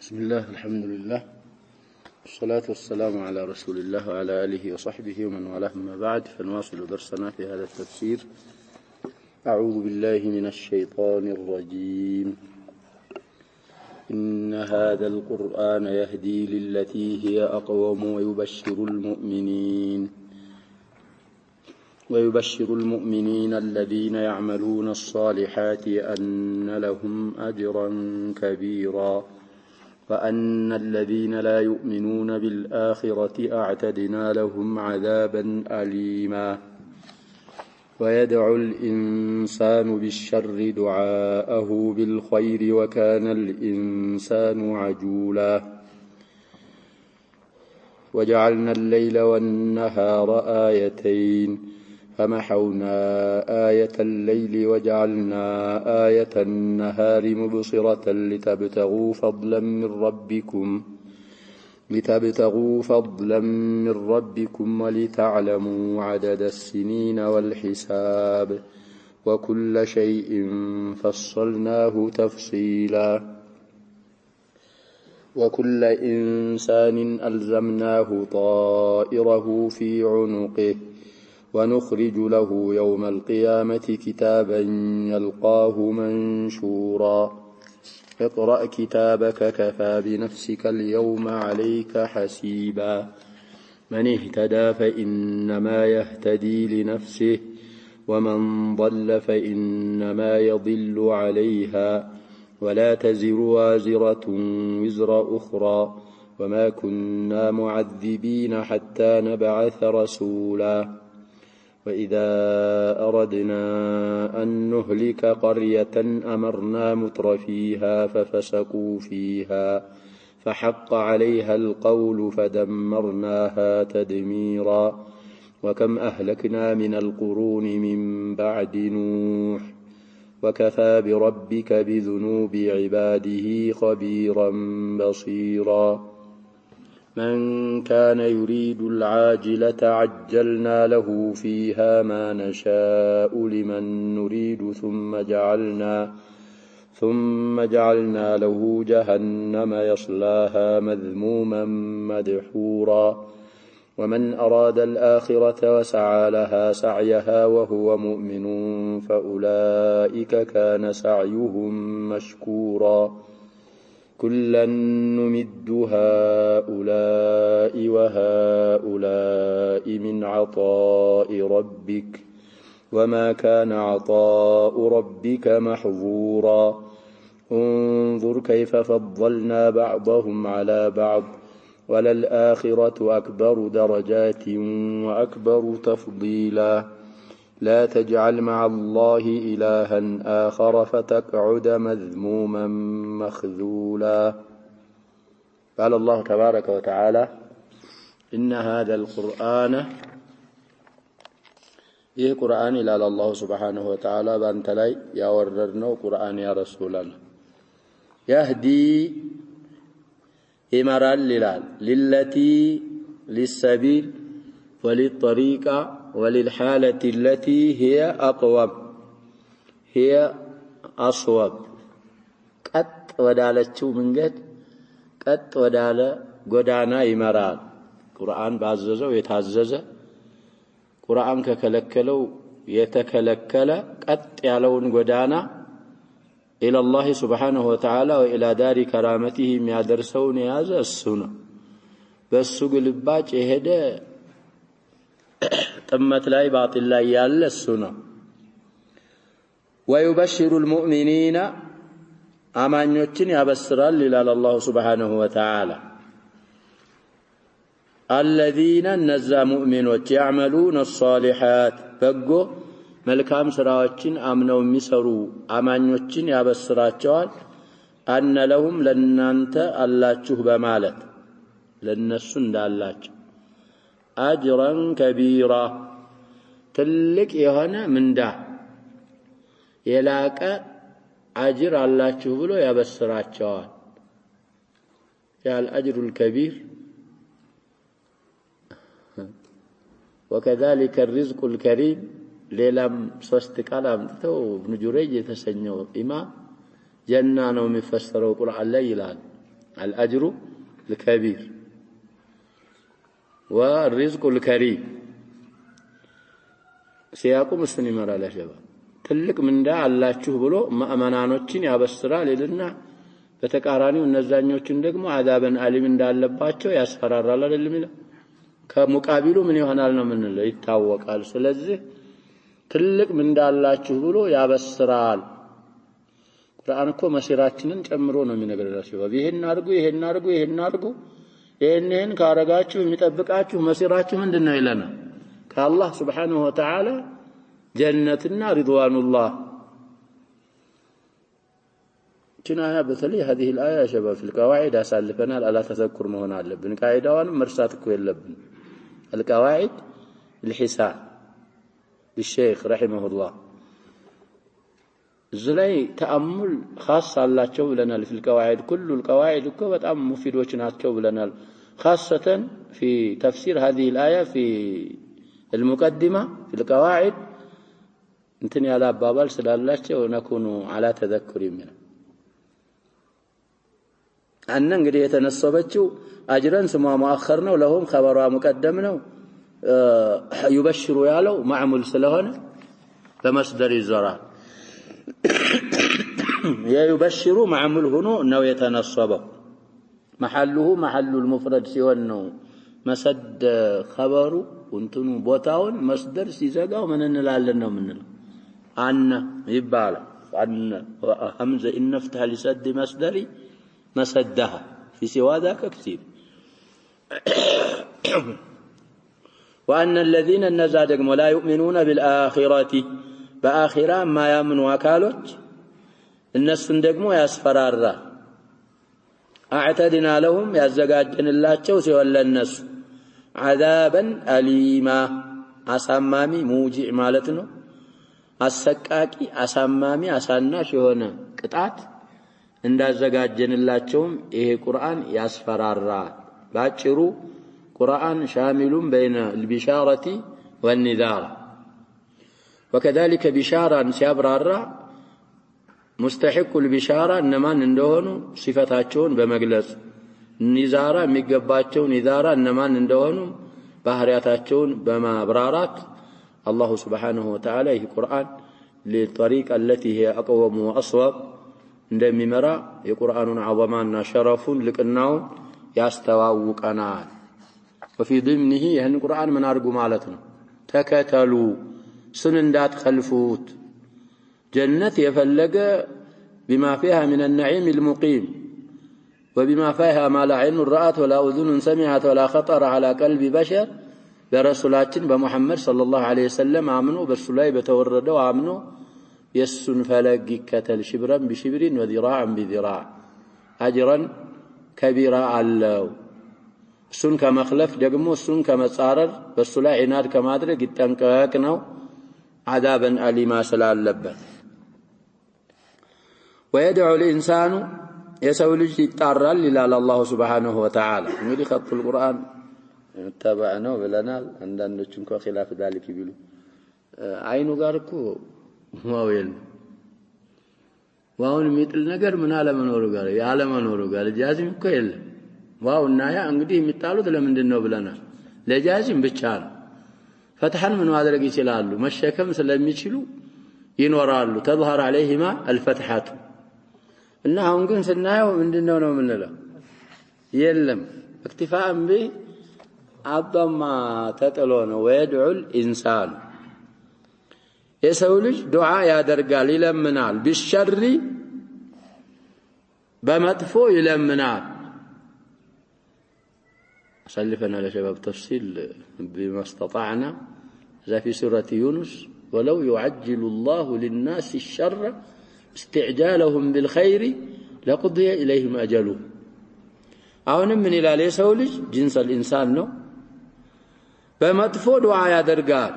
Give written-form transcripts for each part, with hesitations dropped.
بسم الله الحمد لله والصلاة والسلام على رسول الله وعلى آله وصحبه ومن والاه ما بعد فنواصل درسنا في هذا التفسير. أعوذ بالله من الشيطان الرجيم. إن هذا القرآن يهدي للتي هي أقوم ويبشر المؤمنين الذين يعملون الصالحات أن لهم أجرا كبيرا وأن الذين لا يؤمنون بالآخرة أعتدنا لهم عذابا أليما. ويدعو الإنسان بالشر دعاءه بالخير وكان الإنسان عجولا. وجعلنا الليل والنهار آيتين فمحونا آية الليل وجعلنا آية النهار مبصرة لتبتغوا فضلا من ربكم ولتعلموا عدد السنين والحساب وكل شيء فصلناه تفصيلا. وكل إنسان ألزمناه طائره في عنقه ونخرج له يوم القيامة كتابا يلقاه منشورا. اقرأ كتابك كفى بنفسك اليوم عليك حسيبا. من اهتدى فإنما يهتدي لنفسه ومن ضل فإنما يضل عليها ولا تزر وازرة وزر أخرى وما كنا معذبين حتى نبعث رسولا. وإذا أردنا أن نهلك قرية أمرنا مترفيها ففسقوا فيها فحق عليها القول فدمرناها تدميرا. وكم أهلكنا من القرون من بعد نوح وكفى بربك بذنوب عباده خبيرا بصيرا. من كان يريد العاجلة عجلنا له فيها ما نشاء لمن نريد ثم جعلنا له جهنم يصلاها مذموما مدحورا. ومن أراد الآخرة وسعى لها سعيها وهو مؤمن فأولئك كان سعيهم مشكورا. كلا نمد هؤلاء وهؤلاء من عطاء ربك وما كان عطاء ربك محظورا. انظر كيف فضلنا بعضهم على بعض وللآخرة أكبر درجات وأكبر تفضيلا. لا تجعل مع الله إلها آخر فتقعد مذموما مخذولا. قال الله تبارك وتعالى إن هذا القرآن ይህ ቁርአን ይላል አላሁ ሱብሓነሁ ወተዓላ ባንተ ላይ ያወረድነው ቁርአን ያ ረሱላህ ያህዲ ይመራል ይላል ሊለቲ ሊሰቢል ወሊጠሪቃ وللحالة التي هي أقوم هي أصوب قط ودالچው መንገድ ቀጥ ወዳለ ጎዳና ይመራል። ቁርአን ባዘዘው የታዘዘ ቁርአን ከከለከለው የተከለከለ ቀጥ ያለውን ጎዳና إلى الله سبحانه وتعالى وإلى دار كرامته የሚያደርሰውን የያዘ እሱ ነው። በሱ ግልባጭ የሄደ ጥመት ላይ ባጢል ላይ ያለ እሱ ነው። ويبشر المؤمنين አማኞችን ያበስራል ይላል አላሁ ሱብሓነሁ ወተዓላ الذين እነዛ ሙእሚኖች يعملون الصالحات በጎ መልካም ስራዎችን አምነው የሚሰሩ አማኞችን ያበስራቸዋል። أن لهم ለናንተ አላችሁ በማለት ለነሱ እንዳላችሁ أجرا كبيرا تلك يهنا من دا يلاك أجر الله شهبلو يا بسرات شوال يا الأجر الكبير وكذلك الرزق الكريم ليلم صوستك على ابن جريج يتسنيو إمام جنة ومفسروا قرآن لا يلال الأجر الكبير والرزق الكريم سياقوم السنمر على شباب تلك من دا الله تشوبلو ما أمانانوتشين يا بسرا لنا بتكاراني ونزانيوتشين دقمو عذابا أليم እንዳለባቸው ያስፈራራል አይደለም ከሙቃቢሉ ምን ይሆናል ነው ምን ነው ይታወቃል ስለዚህ ትልቅ ምን እንዳላችሁ ብሎ ያበስራል ቁርአን እኮ መሲራችንን ጨምሮ ነው የሚነግረናቸው ይሄን አድርጉ ይሄን ካረጋችሁ የሚጠብቃችሁ መሲራችሁ ምንድነው ይለናል ከአላህ Subhanahu Wa Ta'ala ጀነትና ሪድዋኑላህ كنا بثلي هذه الآية يا شباب في القواعد أسالفنا على تذكر مهنا لبن قاعدة وأنا مرسات كويل لبن القواعد الحساب للشيخ رحمه الله زلي تأمل خاص على شو لنا في القواعد كل القواعد كوبت أم مفيد وجنات شو لنا خاصة في تفسير هذه الآية في المقدمة في القواعد انتني على بابال سلالة ونكون على تذكر منه أن نقدر يتنصبتشو أجرا سما مؤخرنا ولهم خبرها مقدمنا يبشروا يالو معمول سلهنا فمصدر الزرار يا يبشروا معمول هنا أنه يتنصبه محله محل المفرد سوى أنه مسد خبروا وانتنوا بوتاون مصدر سيزاقا ومن نلالنا مننا أن يبالا أن همزة إن نفتح لسد مصدري مسدها في سوى ذاك كثير وأن الذين النزادق ولا يؤمنون بالآخرة بآخرة ما يأمنوا أكالوت الناس دقموا يسفرار أعتدنا لهم يزقاجن الله تشوسي ولا الناس عذابا أليما أسمامي موجع مالتنا السكاكي أسمامي أسانا شهونا قطعت እንዳዘጋጀንላቸውም ይሄ ቁርአን ያስፈራራል ባጭሩ ቁርአን ሻሚሉን بين البشارة والنذار وكذلك بشارة ሲያብራራ مستحق البشارة እነማን እንደሆኑ ሲፈታቸውን በመግለጽ ኒዛራ የሚገባቸው ኒዛራ እነማን እንደሆኑ ባህሪያታቸውን በማብራራት الله سبحانه وتعالى ይሄ ቁርአን للطريقة التي هي أقوم وأصوب እንደሚመራ የቁርአኑን عظማና ሸረፉን ልቅናው ያስተዋውቀናል وفي ضمنه ይህን ቁርአን ምን አርጉ ማለት ነው ተከተሉ ስን እንዳትخلፉት ጀነት የፈለገ بما فيها من النعيم المقيم وبما فيها ما لا عين رأت ولا أذن سمعت ولا خطر على قلب بشر برسولاتنا بمحمد صلى الله عليه وسلم آمنوا برسولاي بتوردوا آمنوا يسن فلق كتل شبرا بشبر وذراعا بذراع أجرا كبيرا علو سن كمخلف دقمو سن كمصارر برسولا عناد كمادرق التنكاكنو عذابا أليما سلال لبا ويدعو الإنسان يسولج يتعرل لله الله سبحانه وتعالى نقول خط القرآن اتبعناه بلنال عندنا نشنكو خلاف ذلك يقولوا عينو قاركو واو يل واو የሚጥል ነገር ምን አለ መኖሩ ጋር ያለ መኖሩ ጋር ጃዚም እኮ የለም ዋውና ያ እንግዲህ የሚጣሉት ለምንድን ነው ብለናል ለጃዚም ብቻ ነው ፈትሐን ምን ማድረግ ይችላሉ መሸከም ስለሚችሉ ይኖራሉ ተظهر عليهما الفتحات እና አሁን ግን ስናየው ምንድነው ነው የምንለው የለም اكتفاء به አባማ ተጥሎ ነው ويدعو الانسان የሰው ልጅ ዱዓ ያደርጋል ይለምናል بالشر በመጥፎ ይለምናል سلفنا لشباب تفصيل بما استطعنا ذا في سورة يونس ولو يعجل الله للناس الشر استعجالهم بالخير لقضي إليهم أجلهم أولا من إلى يسوع لج جنس الإنسان نو بمطفو دعاء درقال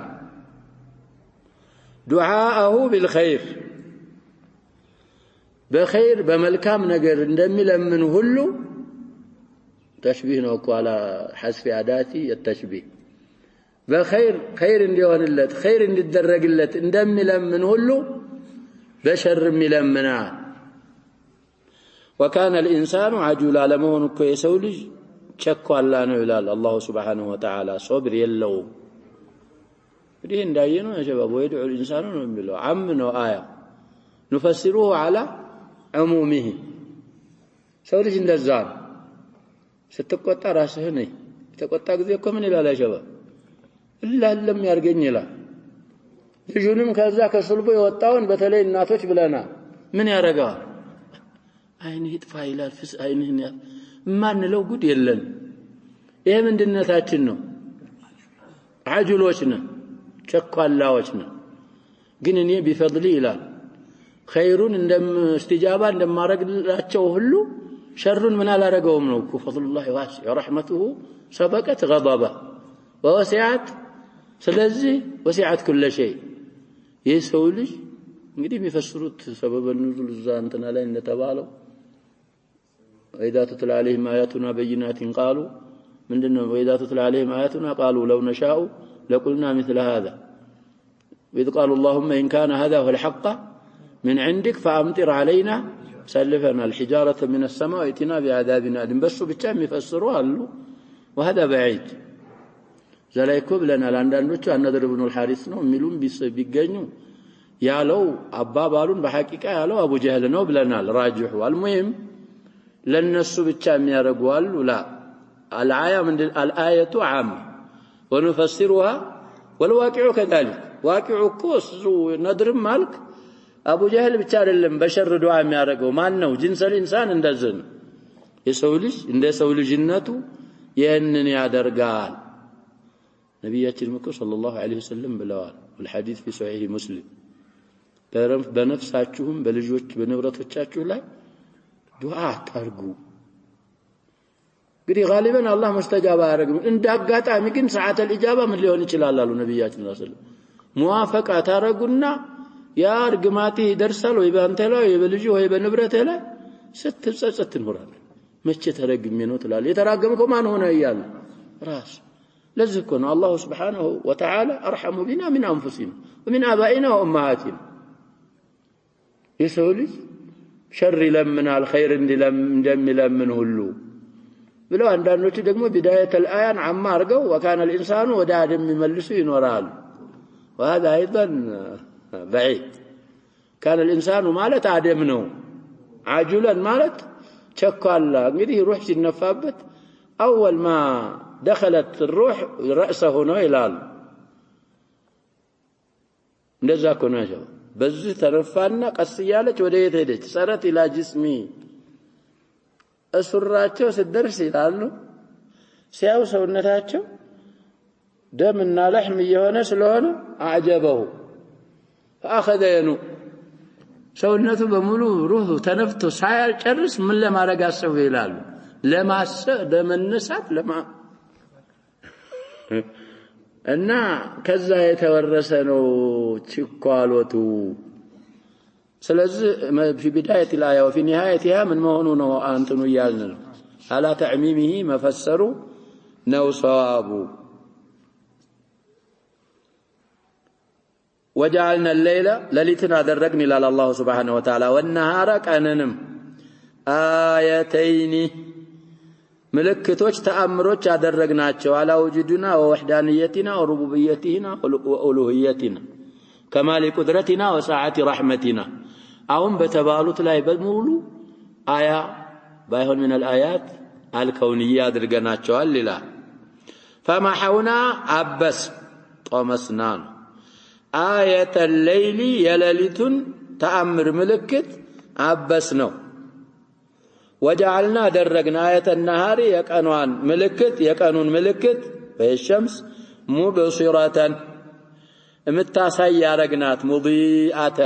دعاءه بالخير بخير بملكام نجر ندمي لمن هلو تشبيه نوكو على حذف أداتي التشبيه بخير خير انديون اللت خير اندرق اللت اندمي لمن هلو بشر ملمنا وكان الإنسان عجولا لمهن كيسولج شكوا الله نعلال الله سبحانه وتعالى صبر يلو بدين داينو يا شباب ويدعو الإنسان ونبلو عمنا آية نفسره على عمومه سولج اندزان ستقطع راسه ني تقطع ጊዜኮ ምን ይላል ያሸባብ እላለም ያርገኝ ይላል ልጁንም ከዛ ከስልቡ የወጣውን በተለይ እናቶች ብለና ምን ያረጋው አይን ይጥፋ ይላል ፍስ አይንህን ማንለው ጉድ የለን ይሄ ምንድነታችን ነው አጁሎች ነን ቸኳላዎች ነን ግን እኔ ቢፈድሊ ይላል ኸይሩን እንደም استجابه እንደማረግላቸው ሁሉ شرٌ من على رجوم نوكو فضل الله واسع ورحمته سبقت غضبه ووسعت سلازي وسعت كل شيء يسولج እንግዲህ የሚፈስሩት سبب النزول ዛንተና ላይ እንደተባለው وإذا تتلى عليهم آياتنا بينات قالوا ምንድነው وإذا تتلى عليهم آياتنا قالوا لو نشاء لقلنا مثل هذا وإذ قالوا اللهم إن كان هذا هو الحق من عندك فأمطر علينا سلفنا الحجارة من السماء واتنا بعذاب أليم بس بتام يفسروا قالوا وهذا بعيد زلايكوب لنا لاندانوچ النضر بن الحارث ነው የሚሉም ቢገኙ ያለው አባባሉን በሐቂቃ ያለው አቡ ጀህል ነው ብለናል ራጅሁ المهم ለነሱ ብቻ የሚያረጋሉ لا الآية عامة ونفسرها والواقع كذلك واقع كوس نضر مالك أبو جهل بتشارلهم بشر دعاء ميارقو ما أنه جنس الإنسان اندزن يسولج جنته يأنني عدرقال نبياتي المكو صلى الله عليه وسلم بلوال والحديث في صحيح مسلم بنفساتهم بلجوج بنبرتوچاچو لا دعاء تارقو قري غالبا الله مستجاب يارقو اند اغاطامي كن ساعه الاجابه من ليون يچلال قالوا نبياتي صلى الله عليه وسلم موافقه تارقونا يا ارغماتي يدرسال ወይ ባንተ ላይ ወይ በልጅ ወይ በንብረት ላይ ስትጸጸት ትኖራለህ መቼ ተረግሜ ነው ትላለህ የተራገምከው ማን ሆነ ይያል ራስ ለዚህ እኮ ነው አላህ Subhanahu Wa Ta'ala ارحم بنا من انفسنا ومن ابائنا وامهاتنا የሰው ልጅ ሸር ይለምናል ኸይር እንደሚለምን ሁሉ ብለው አንዳንዶቹ ደግሞ بدايه الايه عما አርገው وكان الانسان ወደ አደም ይመልሱ ይኖራል وهذا ايضا بعيد كان الإنسان مالت عدمنه عجلا مالت شكالا እንግዲህ روح ሲነፋበት أول ما دخلت الروح رأسه ነው ይላል እንደዛ ኮናቸው በዚህ ተረፋና ቀስ ያለች ወደ የት ሄደች ሰረት ኢላ ጅስሚ እሱራቸው ሲደርስ ይላሉ ሲያው ሰውነታቸው ደምና ለህም የሆነ ስለሆነ አጀበው فأخذ ينو ሰውነቱ በሙሉ روح ተነፍቶ ሳይጨርስ ምን ለማረግ አሰበ ይላሉ ለመነሳት እና ከዛ የተወረሰ ነው ችኳሎቱ ስለዚህ في بداية الآية وفي نهايتها من መሆኑ ነው አንተኑ ይያልን ነው على تعميمه مفسر ነው صواب وجعلنا الليل ليلتنا درجنا الى الله سبحانه وتعالى والنهار كاننم آيتين ملكتوች ተአምሮች ያደረግናቸው على وجودنا ووحدانيتنا وربوبيتنا وألوهيتنا كمال قدرتنا وسعة رحمتنا አሁን በተባሉት ላይ በሙሉ አያ ባይሆን من الآيات الكونية አድርገናቸዋል ይላል فمحونا عبس طمسنا آية الليل يلالتن تأمر ملكت عبسنا وجعلنا درجنا آية النهار يكأنون ملكت وهي الشمس مبصرة متاسيا رجنات مضيئة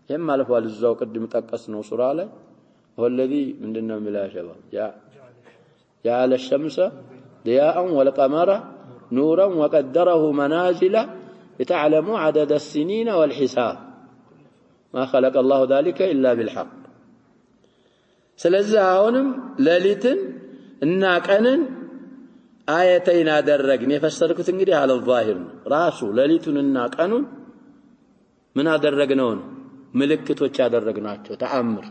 يما لفوال الزوق قدم تقسنا وصراله هو الذي من دنا ملا شباب جعل الشمس ضياء والقمر نورا وقدره منازل لتعلموا عدد السنين والحساب ما خلق الله ذلك إلا بالحق سلزاونم ليلتن እና ቀንን አያተይን አደረግን የፈሰርኩት እንግዲህ على الظاهر ራሱ ለሊቱንና ቀኑን ምን አደረግነው ምልክቶች ያደረግናቸው ተአምር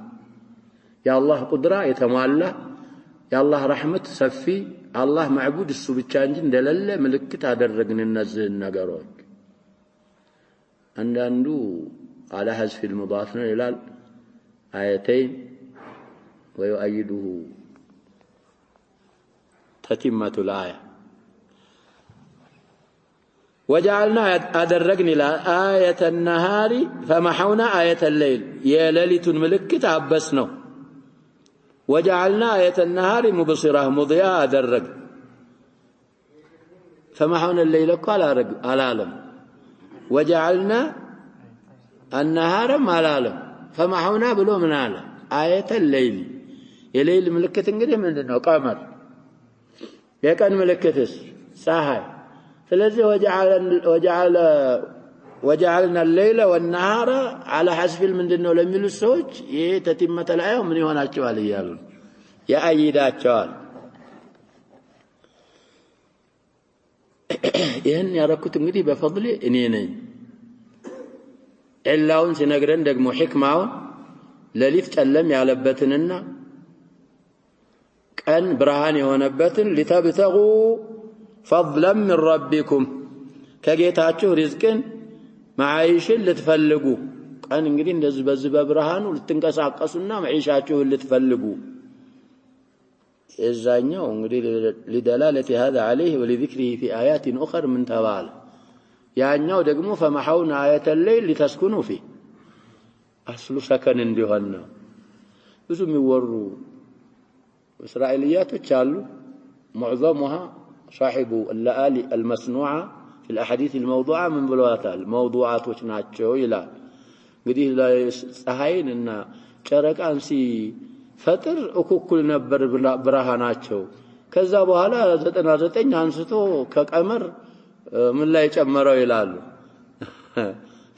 يا الله قدرة يتمالى يا الله رحمة سفي الله معبود السبتشانجين دلالة ملكت هذا الرجل النزل النجاروك عندو على حذف المضافنا إلى آيتين ويؤيده تتمة الآية وجعلنا أدرجنا إلى آية النهار فمحونا آية الليل يا ليلة ملكت عبسنا وجعلنا آية النهار مبصرة مضياء أدرج فمحونا الليل قال العالم وجعلنا النهار ما العالم فمحونا بلو من عالم آية الليل يا ليل ملكت انقدر من دنو قمر يا كان ملكتس ساحر فلذي وجعلنا الليل والنهار على حسب المندن لم يلسوج يتتمة الآية ومن يهونا الشوال يالون يا أيدا الشوال يهن ياركو تنقدي بفضل إنيني إلاون سنقرن دقمو حكماون لليف تألم يعلبتننا كان برهاني ونبتن لتبتغوا فضلا من ربكم كجيتاچو رزقن معايشن لتفلقوا كان እንግዲህ እንደዚህ በዚህ በብርሃኑ ልትንቀሳቀሱና معيشاچو ልትፈልጉ እዛኛው እንግዲህ لدلاله هذا عليه ولذكره في آيات أخرى من تبال ያኛው ደግሞ فمحونا آية الليل لتسكنوا فيه أصل سكن እንዲሆን ነው ብዙ የሚወሩ إسرائيليات አሉ معظمها صاحب اللآلي المصنوعة في الأحاديث الموضوعة من بلواتها الموضوعات وشناتشو إلى قديه لا سهين إن شارك أنسي فتر أكوكل نبر براهاناتشو كذابوا هلا زتين هانستو كأمر من لا يتأمروا إلى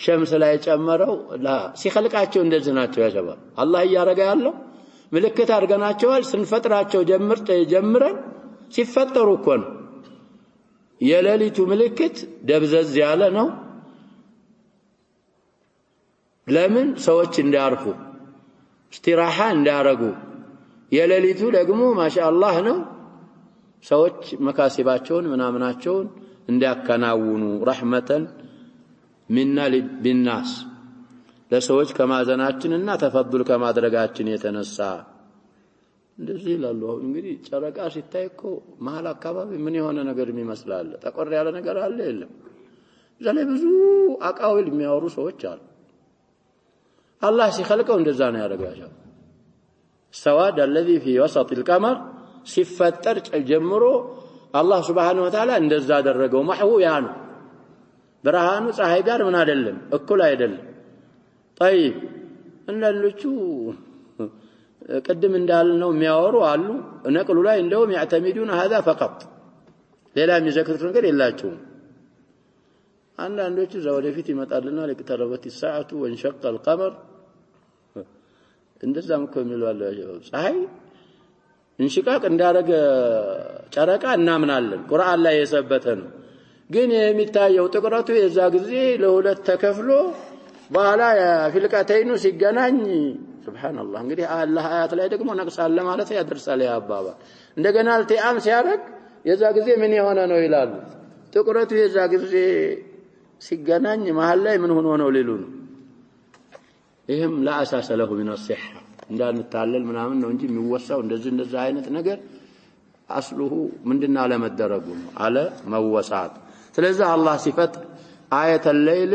شمس لا يتأمروا لا سيخلق عاتشو اندزناتشو يا شباب الله يارجع له ملكة أرجناتشو سنفتراتشو جمرا سيفتروا كون የሌሊቱ ምልክት ደብዘዝ ያለ ነው ለምን ሰዎች እንዲያርፉ استراحة እንዲያረጉ የሌሊቱ ደግሞ ማሻአላህ ነው ሰዎች መካሲባቸውን ምናምናቸውን እንዲያከናውኑ ረህመተን ሚና ቢናስ ለሰዎች ከማዘናችንና ተፈضل ከማድረጋችን የተነሳ እንደዚህ ይላሉ አሁን እንግዲህ ጨረቃ ሲታይ እኮ መሃል አካባቢ ምን የሆነ ነገር የሚመስላል ተቆር ያለ ነገር አለ የለም ዘለ ብዙ አቃውል የሚያወሩ ሰዎች አሉ አላህ ሲخلቀው እንደዛ ነው ያደረጋቸው سواد الذي في وسط القمر ሲፈጠር ጀምሮ አላህ Subhanahu Wa Ta'ala እንደዛ አደረገው ማህው ያ ነው ብርሃኑ ፀሐይ ጋር ምን አይደለም እኩል አይደለም طيب እንደልቹ قدم እንዳልነው የሚያወሩ አሉ ነቅሉ ላይ እንደውም ያዕተሚዱን هذا فقط ሌላ የሚዘክሩት ነገር የላቸውም አንዳንዶቹ ዘወደፊት ይመጣልና ለቅተረበት ሰዓቱ ወንሸቀ القمر እንደዛም እኮ የሚሏል ፀሐይ እንሽቃቅ እንዳረገ ጨረቃ እናምናለን ቁርአን ላይ የሰበተ ነው ግን የሚታየው ጥቁረቱ የዛ ጊዜ ለሁለት ተከፍሎ በኋላ ፊልቀተይኑ ሲገናኝ ሱብሃንአላህ እንግዲህ አላህ አያት ላይ ደግሞ ነቅሳለ ማለት ያደርሳል ያ አባባ እንደገና አልቲአም ሲያረግ የዛ ጊዜ ምን የሆነ ነው ይላሉ ጥቁረቱ የዛ ጊዜ ሲገናኝ መሃል ላይ ምን ሆኖ ነው ሊሉ ነው ይሄም ለአሳሰ ለሁ من الصحة እንዳንታለል ምናምን ነው እንጂ የሚወሳው እንደዚህ አይነት ነገር አስሉሁ ምንድነው አለመደረጉ ነው አለ መወሳት ስለዚህ አላህ ሲፈጥ آية الليل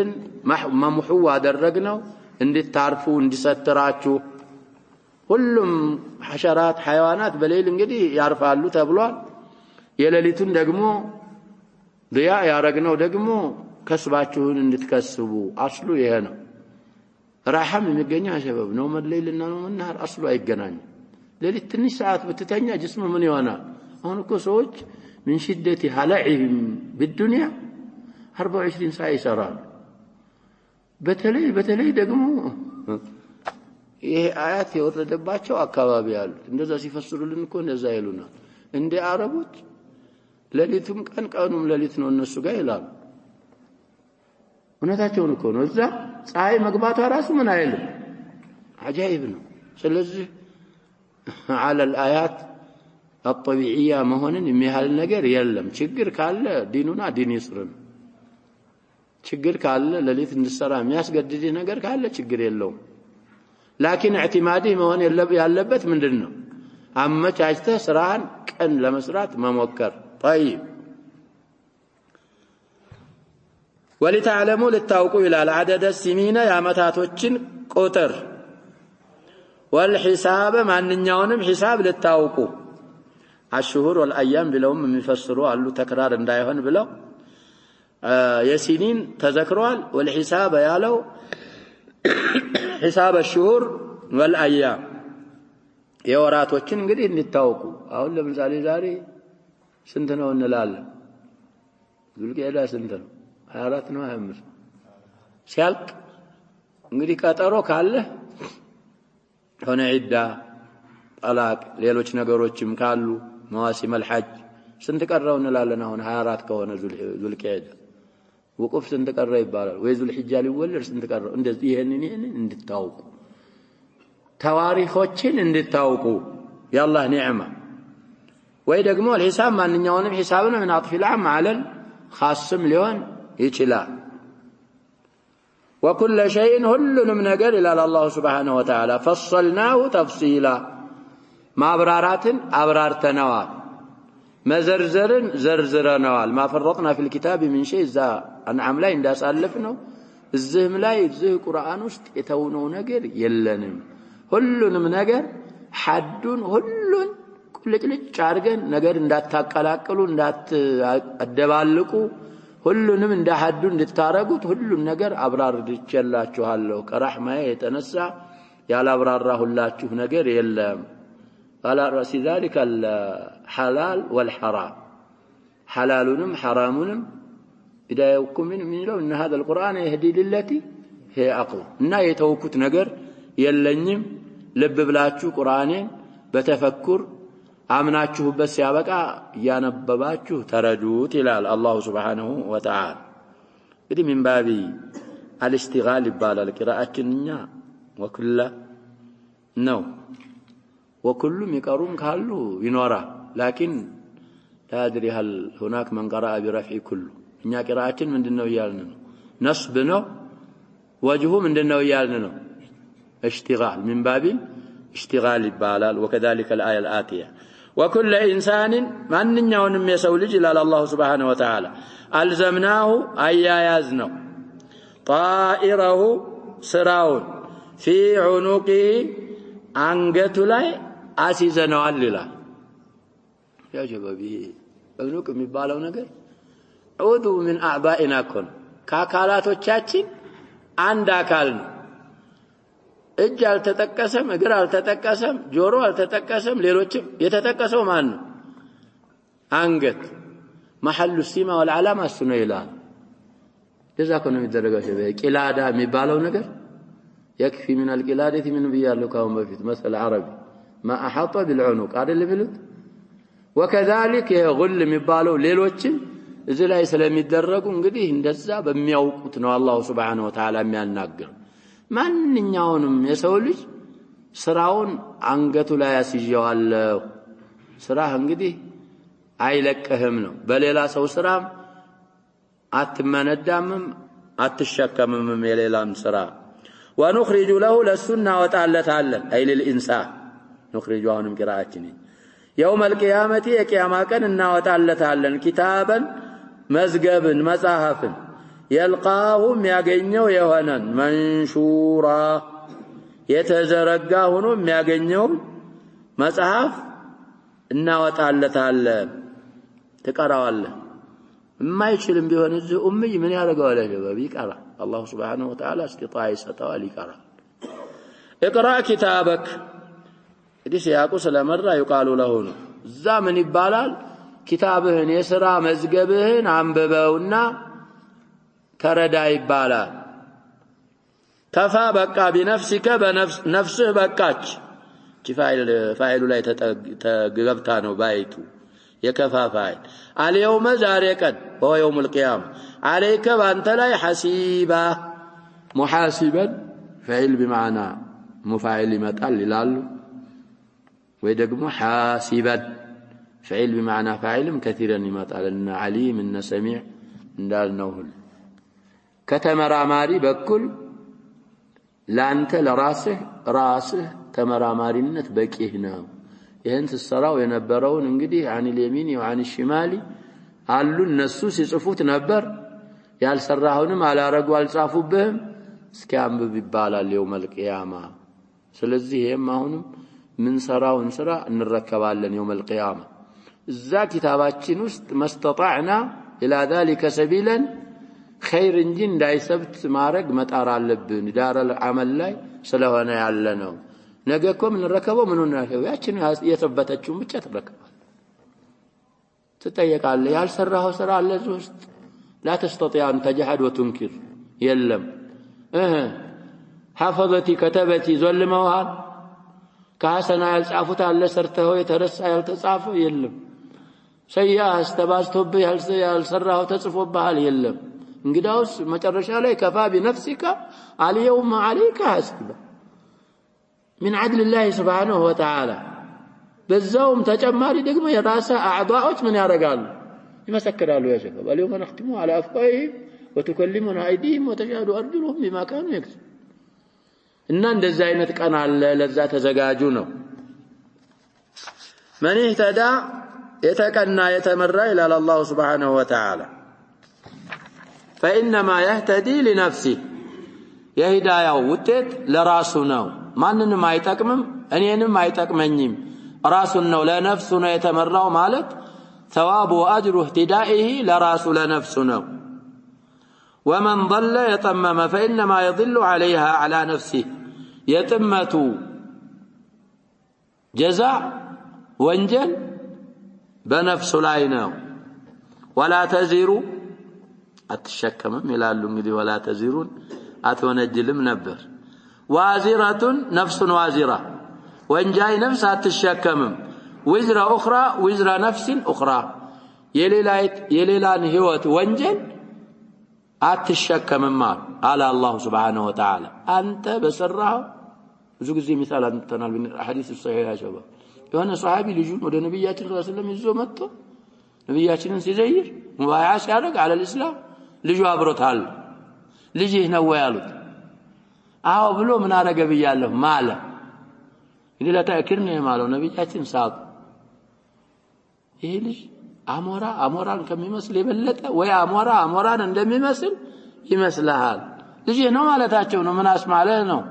ممحو አደረግነው እንድታርፉ እንዲሰትራችሁ ሁሉም ሐሸራት حيوانات በሌሊት እንግዲህ ያርፋሉ ተብሏል የሌሊቱን ደግሞ ዲያ ያረግነው ደግሞ ከስባችሁን እንድትከስቡ አስሉ ይሄ ነው راحም የሚገኘው ሸበብ ነው መለይልና ነው መናር አስሉ አይገናኝ ሌሊት ትንሽ ሰዓት ብትተኛ ጅስሙ ምን ይሆናል አሁን እኮ ሰዎች من شدة هلعهم بالدنيا 24 ساعة ይሰራሉ በተለይ ደግሞ ይሄ አያት የወረደባቸው አካባቢ ያሉ እንደዛ ሲፈስሩልን እኮ እንደዛ ይሉናል እንደ አረቦች ሌሊቱም ቀኑም ሌሊት ነው እነሱ ጋር ይላሉ እነታቸውን እኮ ነው እዛ ፀሐይ መግባቷ ራሱ ምን አይልም አጃይብ ነው ስለዚህ على الآيات الطبيعية مهونن يميهال النجار يلم شجر كله ديننا دين يسرن شجر كله لليت السرام ياسجد دين نجار كله شجر يلوم لكن اعتمادي مهون يلبت من دينه أما تاجته سرعان كأن لمسرات ما موكر طيب ولتعلموا للتوقع إلى العدد السنين يا متاتوچن قطر والحساب مع النيونم حساب للتوقع الشهور والأيام بلهم يفسروا قالوا تكرار እንዳይሆን ብለው የሲኒን ተዘክሯል والحساب ያለው حساب الشهور والأيام የወራቶችን እንግዲህ እንድታውቁ አሁን ለምሳሌ ዛሬ ስንት ነው እንላለን ዙልቂዕዳ ስንት ነው 24 ነው 25 ሲያልቅ እንግዲህ ቀጠሮ ካለ ሆነ ዒዳ ጠላቅ ሌሎች ነገሮችም ካሉ መዋሲም الحج ስንት ቀረው እንላለን አሁን 24 ከሆነ ዙልቂዕዳ ወቁፍ ስንት ቀረ ይባላል ወይ ዙልሂጃ ሊወለድ ስንት ቀረው እንደዚህ ይሄንን እንድታውቁ ተዋሪኾችን እንድታውቁ ያላህ ኒዕማ ወይ ደግሞ الحساب ማንኛውንም ሒሳብ ነው من عطف العام على الخاصም ሊሆን ይችላል وكل شيء ሁሉንም ነገር ይላል አላህ Subhanahu Wa Ta'ala فصلناه تفصيلا ማብራራትን አብራርተናል መዘርዘርን ዘርዝረናል ما فرطنا في الكتاب من شيء ذا አንዓም ላይ እንዳሳለፍነው እዚህም ላይ እዚህ ቁርአን ውስጥ የተውነው ነገር የለንም ሁሉንም ነገር ሐዱን ሁሉን ቁልጭልጭ አድርገን ነገር እንዳታቀላቅሉ እንዳትደባልቁ ሁሉንም እንደ ሐዱ እንድታረጉት ሁሉን ነገር አብራርድቻላችኋለሁ ከረህማዬ የተነሳ ያላብራራሁላችሁ ነገር የለም على رأس ذلك الحلال والحرام حلالንም حرامንም إذا يكون من لو إن هذا القرآن يهدي للتي هي أقوم እና የተውኩት ነገር የለኝም ልብ ብላችሁ ቁርአንን በተፈኩር አምናችሁበት ሲያበቃ ያነበባችሁ ተረዱት ይላል አላህ Subhanahu Wa Ta'ala እንግዲህ من باب الاستغلال ይባላል ቂራአችንኛ ወኩላ ነው وكلهم يقرون كله ينورا لكن لا أدري هل هناك من قرأ برفع كله إن قراءة من دنو يالنا نصب نو وجهه من دنو يالنا اشتغال من باب اشتغال البالال وكذلك الآية الآتية وكل إنسان من يونم يسولج إلى الله سبحانه وتعالى ألزمناه أيازنو طائره سراون في عنقه አንገቱ ላይ አሲዘነዋል ይላል ያ ጀባቢ እብኑቅ የሚባለው ነገር ዑዱ من اعضائنا كن ከአካላቶቻችን አንድ አካል ነው እጅ አልተጠቀሰም እግር አልተጠቀሰም ጆሮ አልተጠቀሰም ሌሎችም የተጠቀሰው ማን ነው አንገት محل السمة والعلامة እሱነው ይላል ለዛ ነው የሚደረገው ቂላዳ የሚባለው ነገር يكفي من القلادة من بيالو كاون بفيت مثل عربي ما أحاط بالعنق هذا اللي بلد وكذلك يغل مبالو ليلوچن اذا لا يسلم يدرقوا እንግዲህ እንደዛ በሚያውቁት ነው አላህ Subhanahu Wa Ta'ala የሚያናገር ማንኛውንም የሰው ልጅ ስራውን አንገቱ ላይ ያስይዋለው ስራህ እንግዲህ አይለቀህም ነው በሌላ ሰው ስራም አትመነዳምም አትሸከምም የሌላም ስራ ونخرج له للسنة وتعالى أي للإنسان نخرج عنهم قراءتنا يوم القيامة يقياما كان إنا وتعالى كتابا مزقبا مصحفا يلقاهم يغنيو يهنا منشورا يتزرقاهم يغنيو مصحف إنا وتعالى تقرأ الله ما يشلم بيهن الزه أمي من يالقوا له جبابي يقرأ الله سبحانه وتعالى استطاعي ستوالي يقرأ اقرأ كتابك إذا سياقو سلامرة يقال له الزامن يبالال كتابهن يسرى مزقبهن عنببونا تردا يبالال كفى بكى بنفسك بنفسه بكاش فاعل لا تقبتانو بايتو يكفى فاعل اليوم زاريكا وهو يوم القيامة عليك وأنت لا حسيبا محاسبا فعل بمعنى مفاعل متعل لالو ويدقمو حاسبا فعل بمعنى فاعل كثيرا يمطال ان عليم ان سميع እንዳልነው ከተመራማሪ በኩል ላንተ ለራስህ ተመራማሪነት በቂህ ነው ይሄን ተሰራው የነበረውን እንግዲህ عن اليمين وعن الشمال አሉ እነሱ ሲጽፉት ነበር ያልሰራሁንም አላረጉ አልጻፉብህም እስኪ አንብብ ይባላል يوم القيامه ስለዚህ ይሄም አሁንም ምን ሰራውን ስራ እንረከባለን يوم القيامه እዛ ኪታባችን ውስጥ መስተጣዕና الى ذلك سبيلا خير እንጂ እንዳይሰብት ማረግ መጣር አለብን ዳረል አመል ላይ ስለሆነ ያለ ነው ነገኮ ምን ረከበው ምን ነው ያችን የሰበተችው ብቻ ተረከባል ተጠየቃለ ያልሰራው ስራ አለ ውስጥ لا تستطيع ان تجحد وتنكر يلم حفظتي كتبتي ظلموها كحسنا يلصفوت አለ ሰርተው የተረሳ ያልተጻፈው የለም ሰያ አስተባዝቶብ ያልሰራው ተጽፎብሃል የለም እንግዳውስ መጨረሻ ላይ ከፋ بنفسك اليوم عليك حسب من عدل الله سبحانه وتعالى በዛውም ተጨማሪ ደግሞ የራሳ አዕዳዎች ምን ያረጋሉ ይመሰክራሉ ያ ሸከብ اليوم نختم على افواههم وتكلمنا ايديهم وتشهد ارجلهم بما كانوا يكسبون እና እንደዛ አይነት ቀን አለ ለዛ ተዘጋጁ ነው من اهتدى يتقنى يتمرى الى الله سبحانه وتعالى فانما يهتدي لنفسه የሂዳያው ውጤት ለራሱ ነው ማንንም አይጠቅምም እኔንም አይጠቅመኝም ራሱን ነው ለነፍሱ ነው የተመራው ማለት ثواب واجر اهتدائه لراس لنفسه ነው ومن ضل يطمم فانما يضل عليها على نفسه يتمت جزاء وانجل بنفس ላይ ነው ولا تزر አትሸከምም ይላሉ እንግዲህ ولا تزرون አትወነጅልም ነበር وازرة نفس وازرة ወንጃይ ነፍስ አትሸከምም وزر اخرى وزر نفس اخرى የሌላን ህይወት ወንጀል አትሸከምም አለ አላህ Subhanahu Wa Ta'ala አንተ በሰራው ብዙ ጊዜ مثال አንተናል በሐዲስ الصحيح ያጀባ የሆነ ሷሃቢ ልጁን ወደ ነብያችን ሰለላሁ ዐለይሂ ወሰለም ይዞ መጥቶ ነብያችንን ሲዘይር ሙባይዓ ሲያደርግ على الاسلام ልጁ አብሮታል ልጅህ ነው ያሉት አዎ ብሎ ምን አረገ ብያለሁ ማለ እንግዲህ ለተአክር ነው የማለው ነብያችን ሳቅ ይሄ ልጅ አሞራን ከሚመስል የበለጠ ወይ አሞራን እንደሚመስል ይመስልሃል ልጅ ነው ማለታቸው ነው ምን አስማለ ነው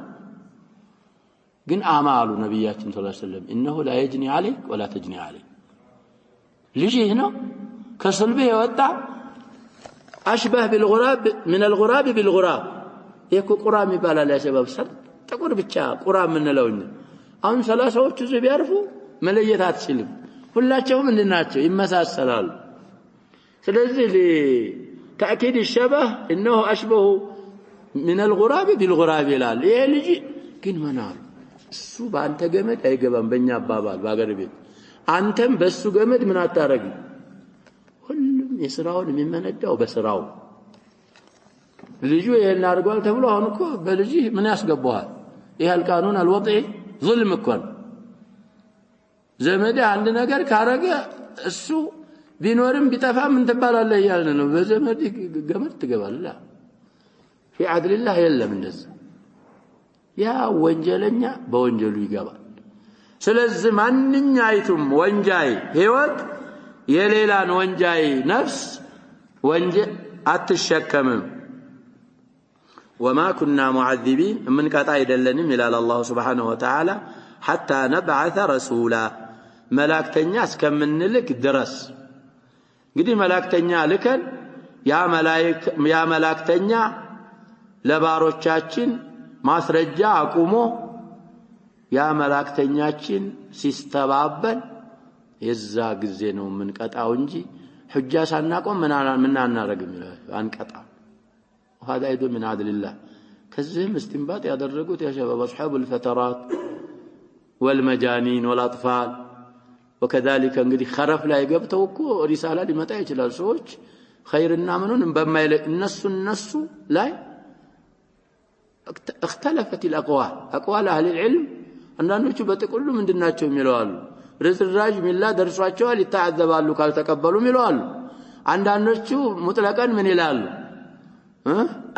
ግን አማሉ ነብያችን ሰለላሁ ዐለይሂ ወሰለም انه لا يجني عليك ولا تجني عليك ልጅ ነው ከስልብ የወጣ اشبه بالغراب من الغراب بالغراب يكو قرام ይባላል ያ شباب ሰር ጥቁር ብቻ ቁራም እንለውኝ አሁን 30ዎቹ እዚህ ቢያርፉ መለየት አትችልም ሁላቸውም እንደናቸው ይመሳሰላሉ ስለዚህ ለተአኪድ الشبه انه اشبه من الغراب بالغراب ይላል ይሄ ልጅ ግን መናል እሱ ባንተ ገመድ አይገባም በእኛ አባባል ባገር ቤት አንተም በሱ ገመድ ምን አታረግ ሁሉም የሥራውን የሚመነዳው በሥራው ልጁ ይሄን አርጓል ተብሎ አሁን እኮ በልጅ ምን ያስገባዋል ይሄ القانون الوضعي ظلم እኮ ዘመድ አንድ ነገር ካረገ እሱ ቢኖርም ቢጠፋ ምን ተባላለህ ያልን ነው በዘመድ ገመድ ትገባለህ في عدل الله የለም እንደዛ ያ ወንጀለኛ በወንጀሉ ይገባል ስለዚህ ማንኛይቱም ወንጃይ ህይወት የሌላን ወንጃይ ነፍስ ወንጀል አትሸከምም وما كنا معذبين من قطع አይደለንም ይላል አላህ Subhanahu Wa Ta'ala حتى نبعث رسولا መላእክተኛ እስከምንልክ ድረስ እንግዲህ መላእክተኛ ልከን ያ መላእክተኛ ለባሮቻችን ማስረጃ አቁሞ ያ መላእክተኛችን ሲስተባበል የዛ ጊዜ ነው ምን ቀጣው እንጂ ሁጃ ሳናቆም ምን አናረግም አንቀጣ وهذا ايضا من عدل الله كذهم استنباط ያደረጉት ያ شباب اصحاب الفترات والمجانين والاطفال وكذلك እንግዲህ خرف ላይ ገብተው እኮ ሪሳላ ሊመጣ ይችላል ሰዎች خيرنا منون በማይለ እነሱ ላይ اختلفت الاقوال اقوال اهل العلم አንዳንዶቹ በጥቅሉ ምንድናቸው የሚለዋሉ ርዝራዥ ሚላ ደርሷቸዋል ይተዓዘባሉ ካልተቀበሉ የሚለዋሉ አንዳንዶቹ ሙጥለቀን ምን ይላሉ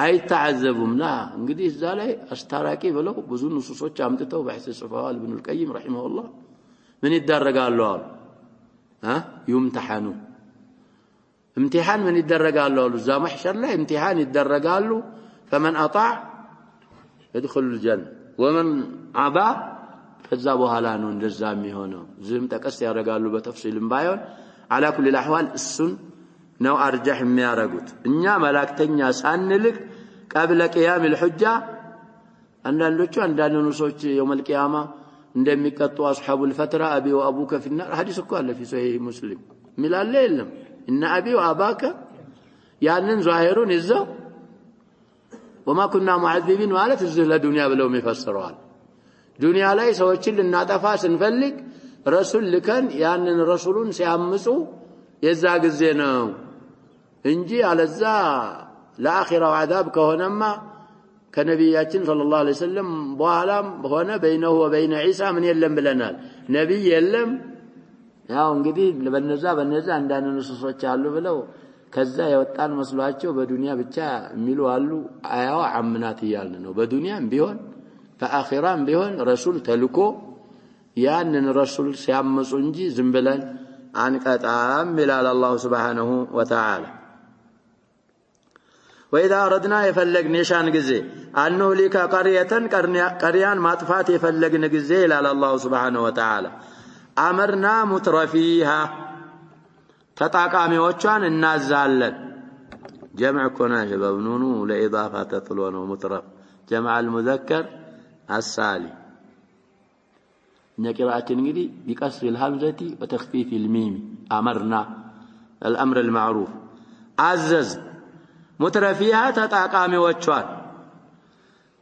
አይተዓዘቡም ላ እንግዲህ እዛ ላይ አስታራቂ ብለው ብዙ ንሱሶች አምጥተው በሕስ ጽፈዋል ኢብኑ القيم رحمه الله ምን ይደረጋሉ አሉ ይምተሐኑ امتحان من يدرجالو አሉ እዛ محشر ላይ امتحان ይደረጋሉ فمن اطاع يدخل الجنه ومن ابى ከዛ በኋላ ነው እንደዛ የሚሆነው ዝም ተቀስ ያደርጋሉ በተፍሲልም ባይሆን على كل الاحوال እሱን ነው አርጃህ የሚያረጉት እኛ መላእክተኛ ሳንልክ قبل قيام الحجه አንዳንዶቹ ሰዎች يوم القيامه እንደሚቀጡ اصحاب الفتره ابي وابوك في النار حديث እኮ አለ في صحيح مسلم ሚላለ የለም ان ابي واباك ያንን ዛሂሩን ይዘው وما كنا معذبين ማለት እዚህ ለዱንያ ብለው የሚፈስረዋል ዱንያ ላይ ሰዎችን ልናጠፋ ስንፈልግ ረሱል ልከን ያንን ረሱሉን ሲያምጹ የዛ ጊዜ ነው እንጂ አለዛ ለአኺራው عذاب ከሆነማ ከነብያችን ሰለላሁ ዐለይሂ ወሰለም በኋላም ሆነ በይነሁ ወበይነ ዒሳ ምን የለም ብለናል ነብይ የለም ያው እንግዲህ በነዛ አንዳንድ ንሱሶች አሉ ብለው ከዛ የወጣን መስሏቸው በዱንያ ብቻ የሚሉ አሉ አያው አምናት ይያልን ነው በዱንያም ቢሆን በአኺራም ቢሆን ረሱል ተልኮ ያንን ረሱል ሲያመጹ እንጂ ዝም ብለን አንቀጣም ይላል አላህ Subhanahu Wa Ta'ala وإذا أردنا يفلقن يشان جزء أنه لك قريان مطفات يفلقن جزء إلى الله سبحانه وتعالى أمرنا مترفيها تطاقامي وچان الناس زالن جمع كنا شباب نونو لإضافة تطلون ومترف جمع المذكر السالي نقرأت نجري بكسر الهمزة وتخفيف الميم أمرنا الأمر المعروف عزز مترفيها تطاقامي وچان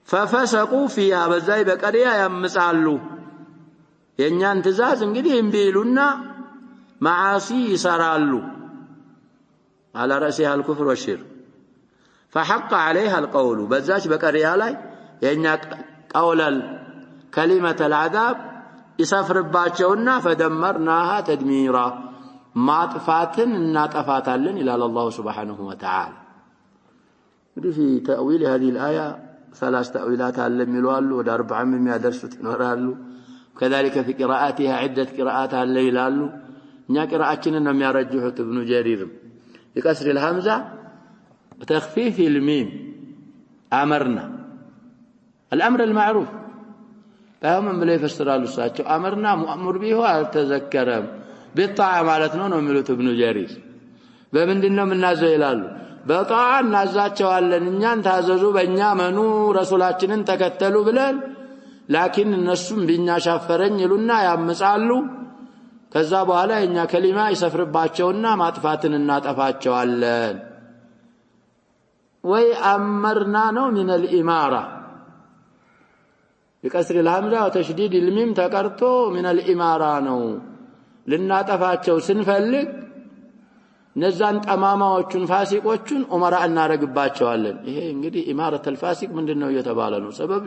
ففسقوا فيها بزاي بقريا يمسالو የኛን ትእዛዝ እንግዲህ እምቢሉና ማዓሲ ይሰራሉ على رأسها الكفر والشرك فحق عليها القول بذاش بقريا ላይ የኛ قول كلمة العذاب ይሰፍርባቸውና فدمرناها تدميرا ማጥፋትን እናጠፋታለን ይላል الله سبحانه وتعالى في تأويل هذه الآية ثلاث تأويلات علموا ወደ 40 የሚያደርሱት ይኖራሉ كذلك في قراءاتها عدة قراءات الليل قالوا نيا قراءتنا انهم يرجحوا ابن جرير بكسر الهمزة وتخفيف الميم أمرنا الأمر المعروف فهم من لا يفسر له ساعته أمرنا مأمور به وتذكر بالطاعة معناتنا ነው የሚሉት ابن جرير በምንድነው የምናዘው ይላሉ በጣዓ እናዛቸዋለን እኛን ታዘዙ በእኛ መኑ ረሱላችንን ተከተሉ ብለን لكن النسم بينا شافرن يلونا ያምጻሉ ከዛ በኋላ የኛ ከሊማ ይሰፍርባቸውና ማጥፋትን እናጠፋቸዋለን ወይ አመርና ነው من الاماره بكسر الهمزه وتشديد الميم ተቀርቶ من الاماره ነው ልናጠፋቸው ስንፈልግ ነዛን ጠማማዎቹን ፋሲቆቹን ዑመራ እናረግባቸዋለን ይሄ እንግዲህ ኢማረተ الفاسق ምንድነው እየተባለ ነው ሰበብ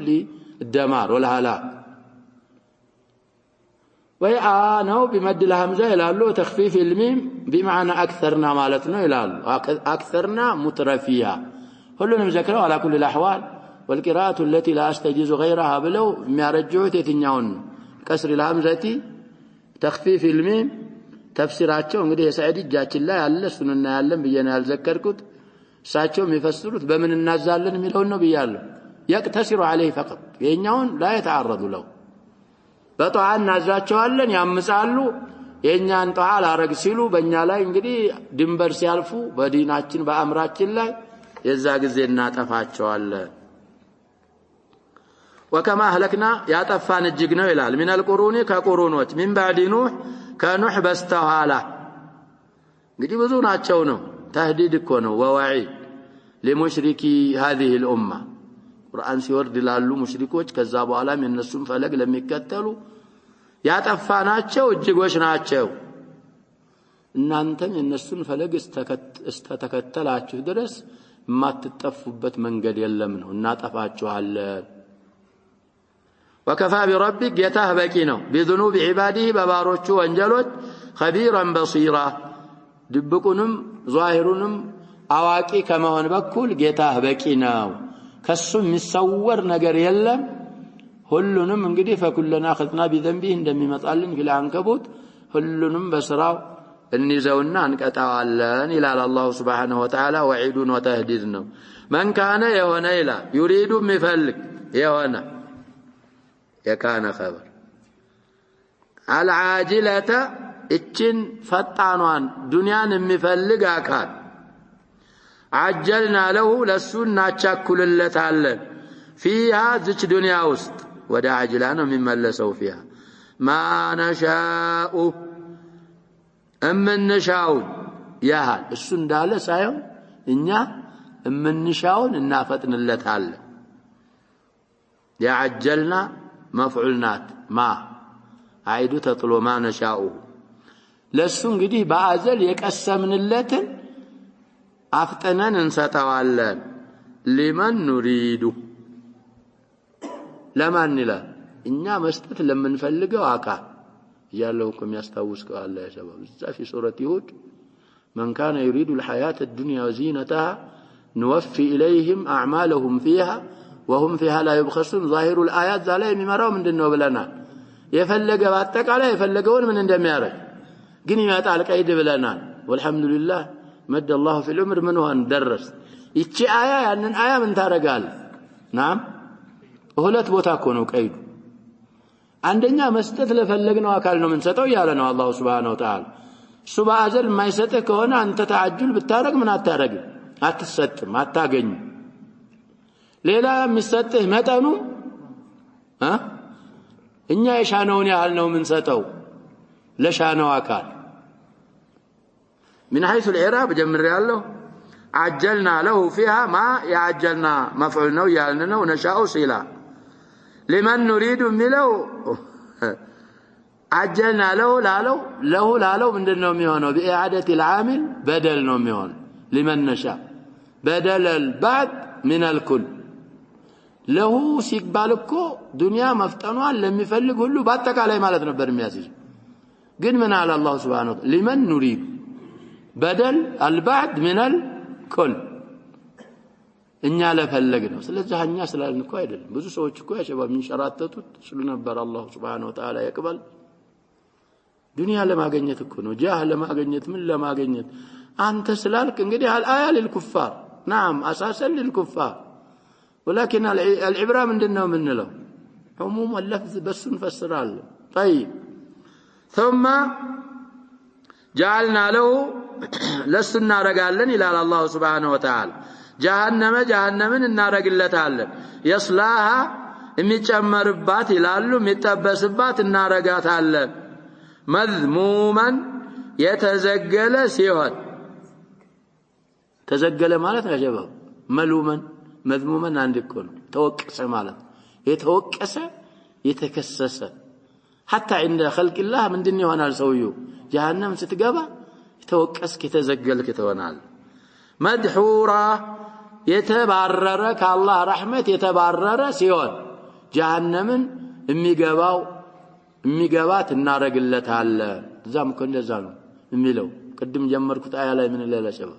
الدمار والهلاك ويعانوا بمد الهمزة يلالو تخفيف الميم بمعنى أكثرنا مالتنا يلالو أكثرنا مترفيها كلنا مذكروا على كل الأحوال والقراءة التي لا أستجيز غيرها بلو ميارجعوا تتنيون كسر الهمزة تخفيف الميم تفسيراتهم እንግዲህ የሰዒድ እጃችን ላይ አለ እሱንና ያለን በየና ያልዘከርኩት ሳቸው የሚፈስሩት በምን እናዛለን የሚለው ነው ብያለሁ يقتصر عليه فقط የኛውን لا يتعرض له በጧዓ እናዛቸዋለን ያምጻሉ የኛን ጧዓ አላረግ ሲሉ በእኛ ላይ እንግዲህ ድንበር ሲያልፉ በዲናችን በአምራችን ላይ የዛ ጊዜ እናጠፋቸዋለን وكما اهلكنا ያጠፋን እጅግ ነው ይላል من القرون ከቁሩኖች من بعد نوح كنوح በስተኋላ እንግዲህ ብዙ ናቸው ነው ተህዲድ እኮ ነው ووعيد لمشركي هذه الامه ቁርአን ሲወርድ ላሉ ሙሽሪኮች ከዛ በኋላም የነሱን ፈለግ ለሚከተሉ ያጠፋናቸው እጅጎች ናቸው እናንተም የነሱን ፈለግ እስተተከተላችሁ ድረስ ማትጠፉበት መንገድ የለም ነው እናጠፋችኋለን وكفى بربك يتاه بكينو بذنوب عباده بباروچو وانجلوچ خبيرا بصيرا دبقونم ظاهرونم አዋቂ ከመሆን በኩል ጌታህ በቂ ነው ከሱ የሚሰወር ነገር የለም ሁሉንም እንግዲህ ፈኩለና خذنا بذنبه እንደሚመጣልን في العنكبوت ሁሉንም በስራው እንይዘውና እንቀጣዋለን ይላል አላህ Subhanahu Wa Ta'ala ወዒዱን ወተህዲድ ነው من كان የሆነ ይላል يريد የሚፈልግ የሆነ የካነ خبر العاجلة እችን ፈጣኗን ዱንያን የሚፈልግ አካል عجلنا له لسنا ناچاكللتالن فيها ذች ዱንያ ውስጥ ወደ አጅላ ነው የሚመለሰው فيها ما نشاء እምንሻው ያህል እሱ እንዳለ ሳይሆን እኛ እምንሻውን እናፈጥንለታለን ያعجلنا مفعولنات ما አይዱ ተጥሎ ما نشاء ለሱ እንግዲህ በአዘል የቀሰምንለትን አፍጠነን እንሰጣዋለን لمن نريد ለማን ይላል እኛ መስጠት ለምንፈልገው አካል ያለውኩም ያስታውስ ካለ ያሰበው እዛ في سورة هود من كان يريد الحياة الدنيا وزينتها نوفي إليهم أعمالهم فيها وهم فيها لا يبخسون ظاهر الآيات ذا لا يمراو ምንድነው ብለናል የፈለገ ባጠቃላይ የፈለገውን ምን እንደሚያረግ ግን ይመጣል ቀይድ ብለናል والحمد لله مد الله في العمر من هو درس ይቺ አያ ያንን አያ ምን ታረጋል ናም ሁለት ቦታ እኮ ነው ቀይዱ አንደኛ መስጠት ለፈለግነው አካል ነው ምን ሰጠው ያለ ነው አላህ Subhanahu Wa Ta'ala ሱባአዘል ማይሰጥ ከሆነ አንተ ተዓጅል ብታረግ ምን አታረግ አትሰጥም አታገኝ ሌላ የሚሰጥህ መጠኑ እኛ የሻነውን ያህል ነው ምን ሰጠው ለሻነው አካል من حيث الإعراب جمر الله عجلنا له فيها ما يعجلنا مفعول نو يالنا ونشاء صلة لمن نريد ملو عجلنا له من دنو ميونه بإعادة العامل بدل نو ميونه لمن نشاء بدل البعد من الكل له سيقبالكو دنيا مفتنوان لم يفلق كله باتك عليه مالت نبر مياسيج قد من على الله سبحانه وتعالى لمن نريد بدل البعد من الكل እኛ ለፈለግነው ስለዚህ እኛ ስላልን እኮ አይደለም ብዙ ሰዎች እኮ ያሸባብ የሚንሸራተቱት ስሉ ነበር አላህ Subhanahu Wa Ta'ala ይቀበል ዱንያ ለማግኘት እኮ ነው ጃህ ለማግኘት ምን ለማግኘት አንተ ስላልክ እንግዲህ አልአያ للكفار نعم اساسا للكفار ولكن العبره ምንድነው ምንለው عموم اللفظ بس نفسراله طيب ثم جعلنا له لسنا رجالن الى الله سبحانه وتعالى جهنمن እናረግለታለን يصلاها የሚጨመርባት ይላሉ የሚጠበስባት እናረጋታለን مذموما የተዘገለ ሲሆን ተዘገለ ማለት አጀባው مذموما አንድ እኮ ነው ተወቀሰ ማለት የተወቀሰ የተከሰሰ حتى عند خلق الله ምንድነው ይሆናል ሰውየው جهنم ስትገባ የተወቀስክ የተዘገልክ ትሆናል مدحورا የተባረረ ከአላህ ረህመት የተባረረ ሲሆን جهنمን የሚገባት እናረግለታለን እዛም እኮ እንደዛ ነው የሚለው ቅድም ጀመርኩት አያ ላይ ምን ይላል ሸባ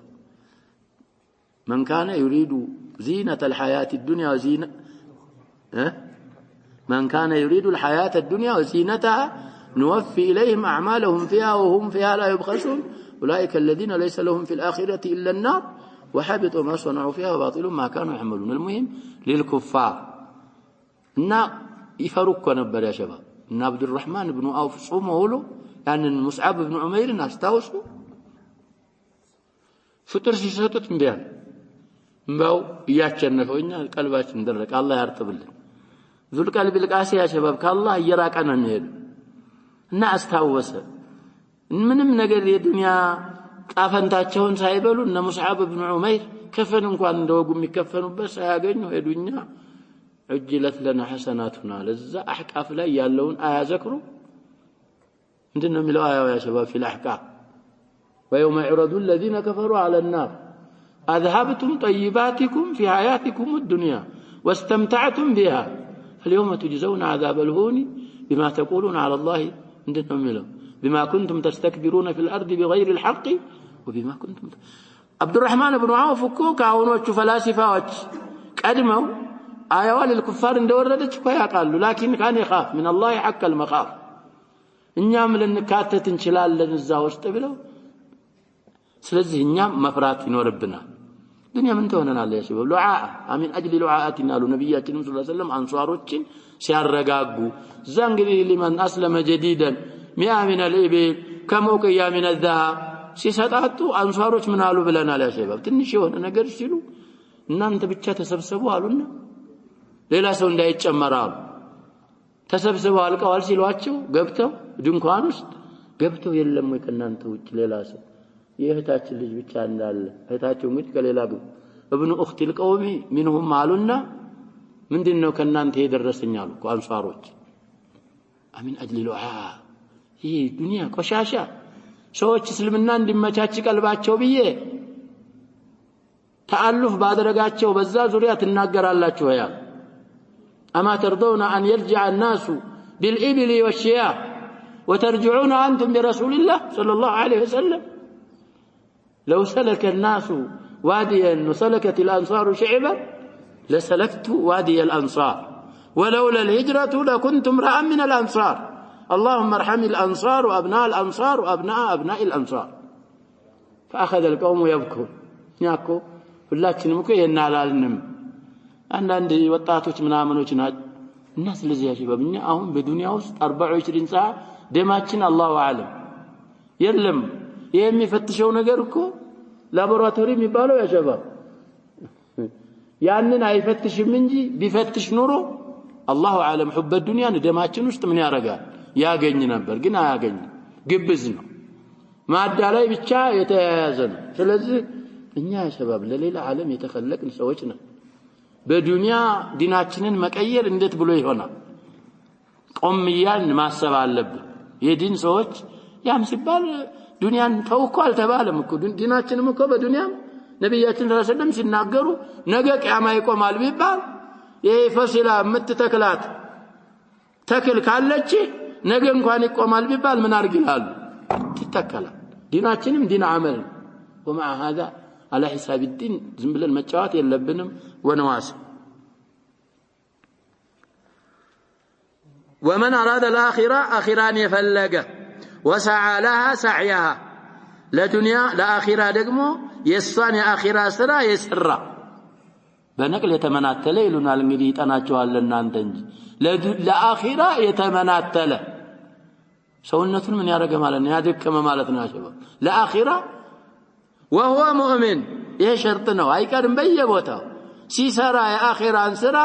من كان يريد زينة الحياة الدنيا وزينة من كان يريد الحياة الدنيا وزينتها نوفي إليهم أعمالهم فيها وهم فيها لا يبخسون أولئك الذين ليس لهم في الآخرة إلا النار وحبط ما صنعوا فيها وباطل ما كانوا يعملون المهم للكفار إن يفرق نبر يا شباب إن عبد الرحمن بن عوف صومه له يعني مصعب بن عمير استوصوا فطر ሲሰጡት እንዲያ ምባው ያቸነፈውኛ ቀልባችን ደረቀ አላህ ያርጥብልን ذل قلب القاسي يا شباب ከአላህ እየራቀ ነው የሚሄድ እና አስታወሰ ምንም ነገር የዱንያ ጣፈንታቸውን ሳይበሉ እነ ሙስዓብ ኢብኑ ዑመይር ከፈን እንኳን እንደወጉ የሚከፈኑበት ሳያገኙ ሄዱኛ እጅለት ለና ሐሰናቱና ለዛ አህቃፍ ላይ ያለውን አያ ዘክሩ ምንድነው የሚለው አያው ያ شباب في الاحقاف ويوم يعرض الذين كفروا على النار اذهبتم طيباتكم في حياتكم الدنيا واستمتعتم بها اليوم تجزون عذاب الهون بما تقولون على الله عندنا ميلو بما كنتم تستكبرون في الأرض بغير الحق وبما كنتم عبد الرحمن بن عوف እኮ ካሁኖቹ ፈላሲፋዎች ቀድመው አያዋል الكفار እንደወረደች እኮ ያውቃሉ لكن كان يخاف من الله حق المخاف እኛም ልንካተት እንችላለን እዛ ውስጥ ብለው ስለዚህ እኛም መፍራት ይኖርብናል ዱንያ ምን ተሆነናል ያ شباب ሉዓ አሚን اجل ሉዓአቲና ነብያችን ሰለላሁ ዐለይሂ ወሰለም አንሷሮችን ሲያረጋጉ እዛ እንግዲህ لمن اسلم جديدا 100 من الابل كموقيا من الذهب ሲሰጣጡ አንሷሮች ምን አሉ ብለናል ያ شباب ትንሽ የሆነ ነገር ሲሉ እናንተ ብቻ ተሰብሰቡ አሉና ሌላ ሰው እንዳይጨመራሉ ተሰብስበው አልቀዋል ሲሏቸው ገብተው ድንኳን ውስጥ ገብተው የለም ወይ ከናንተ ውጭ ሌላ ሰው የእህታችን ልጅ ብቻ እንዳለ እህታቸው እንግዲህ ከሌላ ግብ ابن اخت القوم منهم አሉና ምንድነው ከናንተ የደረሰኝ አሉ አንሷሮች አሚን اجل ሉዓ ይሄ ዱንያ ቆሻሻ ሰዎች እስልምና እንዲመቻች ቀልባቸው ብዬ ተአልፍ ባደረጋቸው በዛ ዙሪያ ትናገራላችሁ ያ أما ترضون أن يرجع الناس بالإبل والشياه وترجعون أنتم برسول الله صلى الله عليه وسلم لو سلك الناس واديا وسلكت الأنصار شعبا لسلكت وادي الأنصار ولولا الهجرة لكنت امرأ من الأنصار اللهم ارحم الأنصار وأبناء الأنصار وأبناء أبناء الأنصار فأخذ القوم يبكون ياكو ሁላችንም እኮ የናላልንም አንዳንድ ወጣቶች ምናምኖች ናቸው እና ስለዚህ ያ شباب እኛ አሁን በዱንያ ውስጥ 24 ሰዓት ደማችን አላሁ አለም የለም የሚፈትሸው ነገር እኮ ላቦራቶሪ የሚባለው ያ شباب ያንን አይፈትሽም እንጂ ቢፈትሽ ኑሮ አላሁ አለም حب الدنيا ደማችን ውስጥ ምን ያረጋል ያገኝ ነበር ግን አያገኝ ግብዝ ነው ማዳ ላይ ብቻ የተያያዘ ነው ስለዚህ እኛ ያ شباب ለሌላ ዓለም የተخلقን ሰዎች ነን በዱንያ ዲናችንን መቀየር እንዴት ብሎ ይሆናል ቆምያን ማሰብ አለብን የዲን ሰዎች ያም ሲባል ዱንያን ተውኮ አልተባለም እኮ ዲናችንም እኮ በዱንያ ነብያችን ሰለላሁ ዐለይሂ ወሰለም ሲናገሩ ነገ ቂያማ ይቆማል ቢባል ይሄ ፈሲላ የምትተክላት ተክል ካለች ነገ እንኳን ይቆማል ቢባል ምን አርግላሉ ትተከላል ዲናችንም ዲን አመል ومع هذا على حساب الدين ዝም ብለን መጫወት የለብንም ونواس ومن أراد الآخرة آخران يفلقه وسعى لها سعيها لدنيا لآخرة دقمو يسان آخرة سرا يسرا بنقل يتمناتل يلونا لنجي يتناجوها لنا انتنج لآخرة يتمناتل سونة من يارق مالنا يادك كما مالتنا يا شباب لآخرة وهو مؤمن ይሄ ሸርጥ ነው አይቀርም በየቦታው ሲሰራ የአኺራን ስራ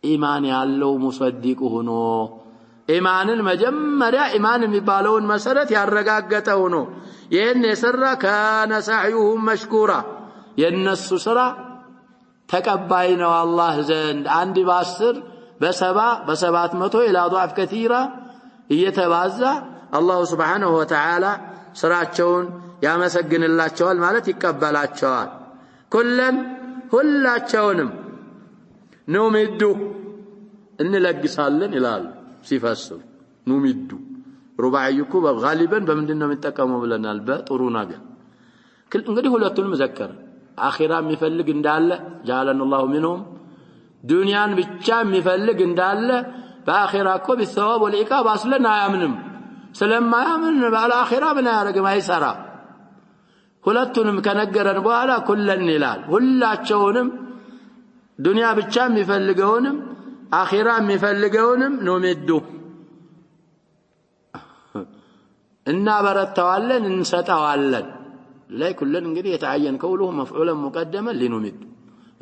ኢማን ያለው ሙሰዲቅ ሆኖ ኢማንን መጀመሪያ ኢማን የሚባለውን መሰረት ያረጋገጠ ሆኖ ይሄን የሰራ ካነ ሰዕዩሁም መሽኩራ የነሱ ስራ ተቀባይ ነው አላህ ዘንድ አንድ በ10 በ700 ኢላ ضعف كثيرة እየተባዛ አላህ Subhanahu Wa Ta'ala ስራቸውን ያመሰግንላቸዋል ማለት ይቀበላቸዋል ኩለን ሁላቸውንም ኑሚዱ እንለግሳለን ይላል ሲፈስሩ ኑሚዱ ሩባዕይኩ በጋሊበን በምንድነው የሚጠቀመው ብለናል በጥሩ ነገር እንግዲህ ሁለቱንም ዘከረ አኺራ የሚፈልግ እንዳለ ጃለን الله منهم ዱንያን ብቻ የሚፈልግ እንዳለ በአኺራ እኮ بالثواب والعقاب አስለን አያምንም ስለማያምን በአኺራ ምን ያደርግም አይሰራ ሁለቱንም ከነገረን በኋላ ኩለን ይላል ሁላቸውንም ዱንያ ብቻ የሚፈልገውንም አኺራ የሚፈልገውንም ኑሚዱ እና በረታዋለን እንሰጣዋለን ላይ ኩለን እንግዲህ የተዓየን ከውሉ መፍዑለን ሙቀደመን ሊኑሚዱ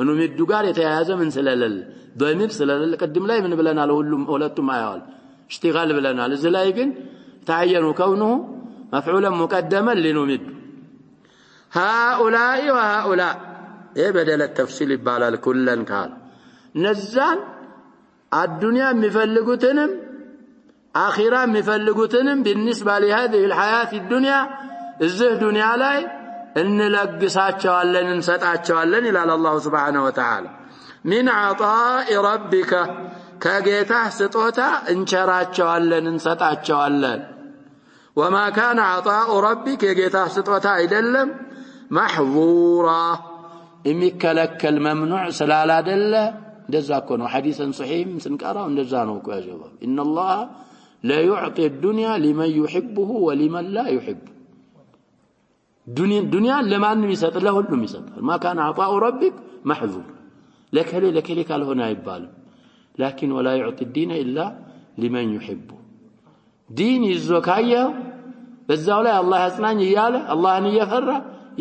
ኑሚዱ ጋር የተያያዘ ምን ስለሌለ ضمير ስለሌለ ቀድም ላይ ምን ብለናል ሁለቱም አያዋል اشتغال ብለናል እዚህ ላይ ግን تعينوا كونه مفعولا مقدما لنمد هؤلاء وهؤلاء ايه بدل التفصيل يبالال كلن قال نزان الدنيا مفلغوتنم اخره مفلغوتنم بالنسبه لهذه الحياه الدنيا الزه دنيا لاي እንለግሳቸዋለን እንሰጣቸዋለን ይላል አላህ Subhanahu Wa Ta'ala من عطاء ربك كجيته سطوتا انشراچوالن انسطاچوالن وما كان عطاء ربك كجيته سطوتا አይደለም محظورا የሚከለከል ممنوع ስላል አይደለ እንደዛ እኮ ነው ሐዲስን ሶሒህ ስንቀራው እንደዛ ነው እኮ ያጀባ ان الله لا يعطي الدنيا لمن يحبه ولمن لا يحبه دنيا لمن يسط له ሁሉም ይሰጣል ما كان عطاء ربك محظور لكلي ካልሆነ አይባልም لكن ولا يعطي الدين الا لمن يحبه دين ይዞካየው በዛው ላይ አላህ ያጽናኝ ይያለ አላህን ይፈራ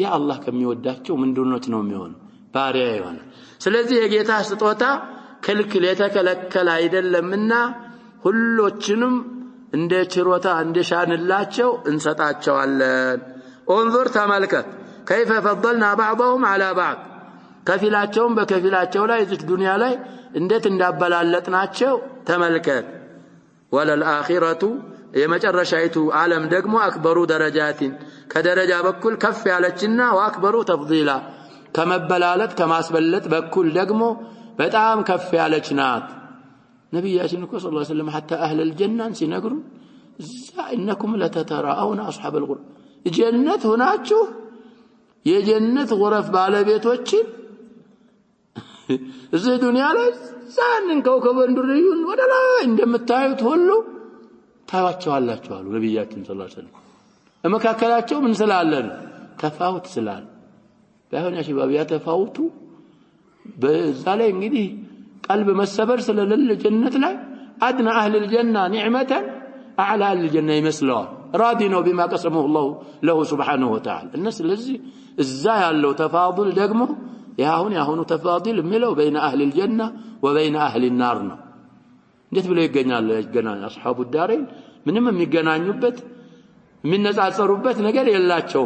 ያ አላህ ከሚወዳቸው ምንድነው ነው የሚሆነው ባሪያ ይሆናል ስለዚህ የጌታ ስጦታ ክልክል የተከለከለ አይደለምና ሁሎችንም እንደ ችሮታ እንደ ሻንላቸው እንሰጣቸዋለን انظر ተመልከት كيف فضلنا بعضهم على بعض ከፊላቸውም በከፊላቸው ላይ እዚህ ዱንያ ላይ እንዴት እንዳበላለጥናቸው ተመልከት ወለልአኺረቱ የመጨረሻይቱ ዓለም ደግሞ አክበሩ ደረጃቲን ከደረጃ በኩል ከፍ ያለችና ወአክበሩ ተፍዲላ ከመበላለጥ ከማስበለጥ በኩል ደግሞ በጣም ከፍ ያለች ናት ነብያችን እኮ ሰለላሁ ዐለይሂ ወሰለም حتى اهل الجنه ሲነግሩ انكم لتتراءون اصحاب الغرف ጀነት ሆናችሁ የጀነት غرف ባለቤቶችን እዚህ ዱንያ ላይ ዛንን ከውከብ እንድርዩን ወደላ እንደምታዩት ሁሉ ታዋቸዋላችሁ አሉ ነብያችን ሰለላሁ ዐለይሂ ወሰለም እመካከላቸው ምን ስላለን ተፋውት ስላል ባይሆን ያ شباب ያተፋውቱ በዛ ላይ እንግዲህ ቀልብ መሰበር ስለሌለ ጀነት ላይ አድና اهل الجنه نعمه اعلى اهل الجنه يመስለዋል راضي ነው بما قسمه الله له سبحانه وتعالى الناس الذي እዛ ያለው ተፋضል ደግሞ ያሁኑ ተፋضል የሚለው بين اهل الجنه وبين اهل النار ነው እንዴት ብለው ይገኛሉ ያገናኝ አስሐቡ ዳሪን ምንም የሚገናኙበት የሚነጻጸሩበት ነገር የላቸው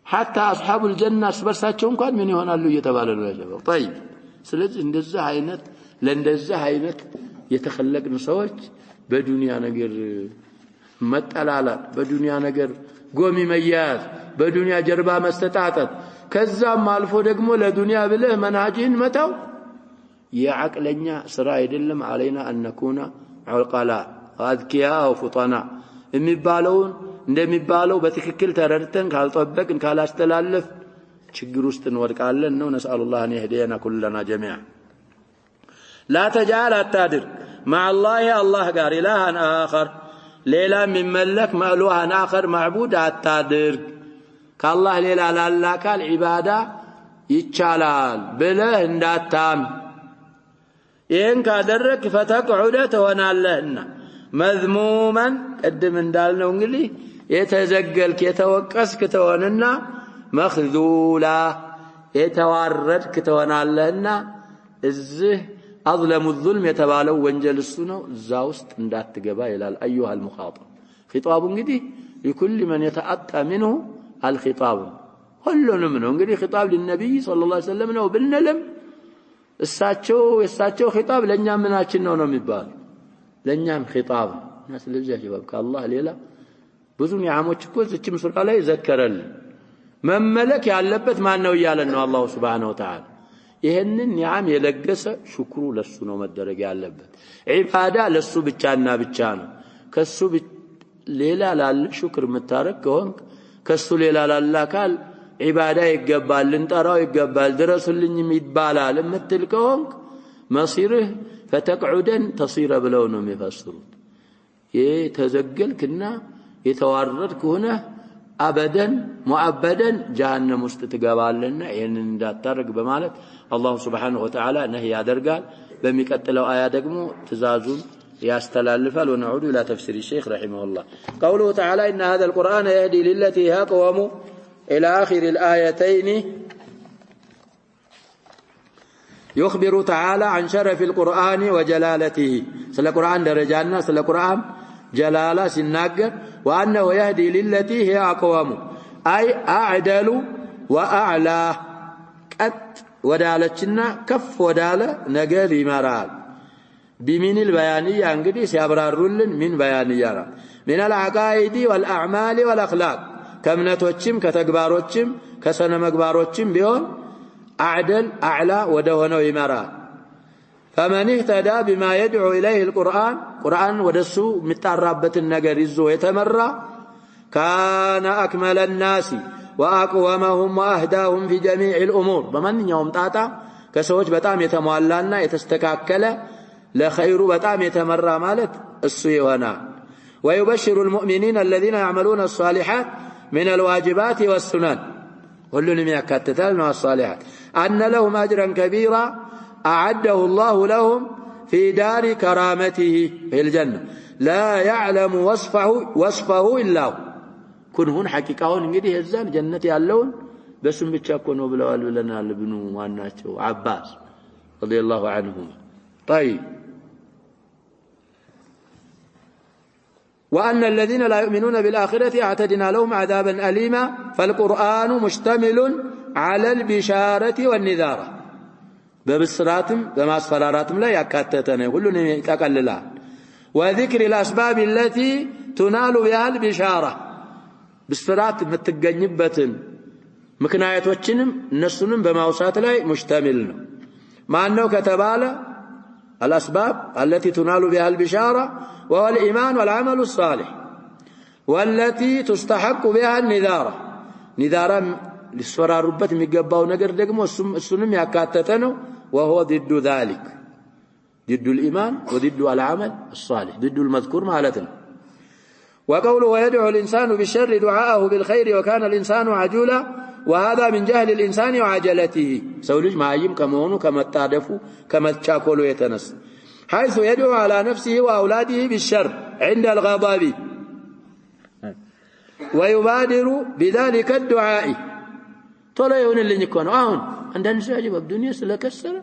حتى اصحاب الجنه ስበርሳቸው እንኳን ምን ይሆናሉ እየተባለ ነው ያጀበው طيب ስለዚህ እንደዚህ አይነት ለእንደዚህ አይነት የተخلقን ሰዎች በዱንያ ነገር መጠላላት በዱንያ ነገር ጎሚ መያዝ በዱንያ ጀርባ መስተጣጣት ከዛም አልፎ ደግሞ ለዱንያ ብለህ መንሃጅን መተው የዓቅለኛ ስራ አይደለም علينا ان نكون عقلاء اذكياء وفطنا የሚባለውን እንደሚባለው በትክክል ተረድተን ካልጠበቅን ካላስተላለፍ ችግር ውስጥ እንወድቃለን ነው نسال الله ان يهدينا كلنا جميعا لا تجعل التادر مع الله ጋር ኢላሃን አኸር ሌላ የሚመለክ ማሉሃን አኸር ማዕቡድ አታድርግ ከአላህ ሌላ ላላ አካል ዒባዳ ይቻላል ብለህ እንዳታም ይሄን ካደረክ ፈተቅዑደ ተሆናለህና መዝሙመን ቀድም እንዳልነው እንግዲህ የተዘገልክ የተወቀስክ ተሆንና መኽዙላ የተዋረድክ ተሆናለህና እዚህ أظلم الظلم يتبالو وانجل السنة زاوست اندات تقبا إلى أيها المخاطب خطاب انجدي لكل من يتأتى منه الخطاب كلنا منه انجدي خطاب للنبي صلى الله عليه وسلم وبالنلم الساتشو خطاب لن يامنا چنو نمبال لن يام خطاب الناس اللي جاء شباب كالله ليلة بذون يعامو چكوز چم سرقا لا يذكرل من ملك يعلبت ما انه يالنه الله سبحانه وتعالى ይሄንን ኒዓም የለገሰ ሽክሩ ለሱ ነው መደረግ ያለበት ዒባዳ ለሱ ብቻና ብቻ ነው ከሱ ሌላ ላለ ሽክር መታረክ ከሆንክ ከሱ ሌላ ላለ አካል ዒባዳ ይገባል እንጠራው ይገባል ድረሱልኝ ይባላል እምትል ከሆንክ መሲርህ ፈተቅዑደን ተሲረ ብለው ነው የሚፈስሩት የተዘገልክና የተዋረድክ ሆነ አበደን ሙአበደን جهنم ውስጥ ትገባለና ይሄንን እንዳታረግ በማለት አላህ Subhanahu Wa Ta'ala ነህ ያደርጋል በሚቀጥለው አያ ደግሞ ትእዛዙን ያስተላልፋል ونعود الى تفسير الشيخ رحمه الله قوله تعالى ان هذا القرآن يهدي للتي هي أقوم الى اخر الايتين يخبر تعالى عن شرف القرآن وجلالته سل القرآن درجاتنا سل القرآن جلاله سناجر وانه يهدي للتي هي اقوم اي اعدل واعلى قد ودالچنا كف وداله ነገር ይመራል بمن البيانيه እንግዲህ ሲያብራሩልን من بيانيه من العقائد والاعمال والاخلاق ከእምነቶችም ከተግባሮችም ከሰነ ምግባሮችም ቢሆን أعدل أعلى ودهنو يمرا فمن اهتدى بما يدعو إليه القرآن ودسو متعربة النجر الزو يتمرى كان أكمل الناس وأقومهم وأهداهم في جميع الأمور بمن يوم تاتا كسوج بتام يتموالنا يتستكاكل لخير بتام يتمرى مالت السيونا ويبشر المؤمنين الذين يعملون الصالحات من الواجبات والسنن كلهم يكتتلن الصالحات أن لهم أجرا كبيرا أعده الله لهم في دار كرامته في الجنة لا يعلم وصفه إلا هو كن هون حقيقة እንግዲህ የዛን ጀነት ያለውን በስም ብቻ እኮ ነው ብለዋል ብለናል ابن ዋናቸው አባስ رضي الله عنهم طيب وأن الذين لا يؤمنون بالآخرة اعتدنا لهم عذابا أليما فالقرآن مشتمل على البشارة والنذارة ببصراتم بما أصفراراتم لا يكاتتنا كلنا يتقللها وذكر الأسباب التي تنال بها البشارة بصرات متجنبة مكنايات وجنم نسنم بموسات لا مشتمل مع أنه كتباله الأسباب التي تنال بها البشارة وهو الإيمان والعمل الصالح والتي تستحق بها النذارة نذارة للسفراء ربة مقباو نقر دقمو السنم يكاتتنو وهو ضد ذلك ضد الإيمان وضد العمل الصالح ضد المذكور مالتنا وقوله ويدعو الإنسان بالشر دعاءه بالخير وكان الإنسان عجولا وهذا من جهل الإنسان وعجلته سولج معيم كمونه كما تعرفوا كما تشاكلوا يتنس حيث يدعو على نفسه وأولاده بالشر عند الغضب ويبادر بذلك الدعاء طلع يهون اللي يكون عندنا نساجب الدنيا سلكسر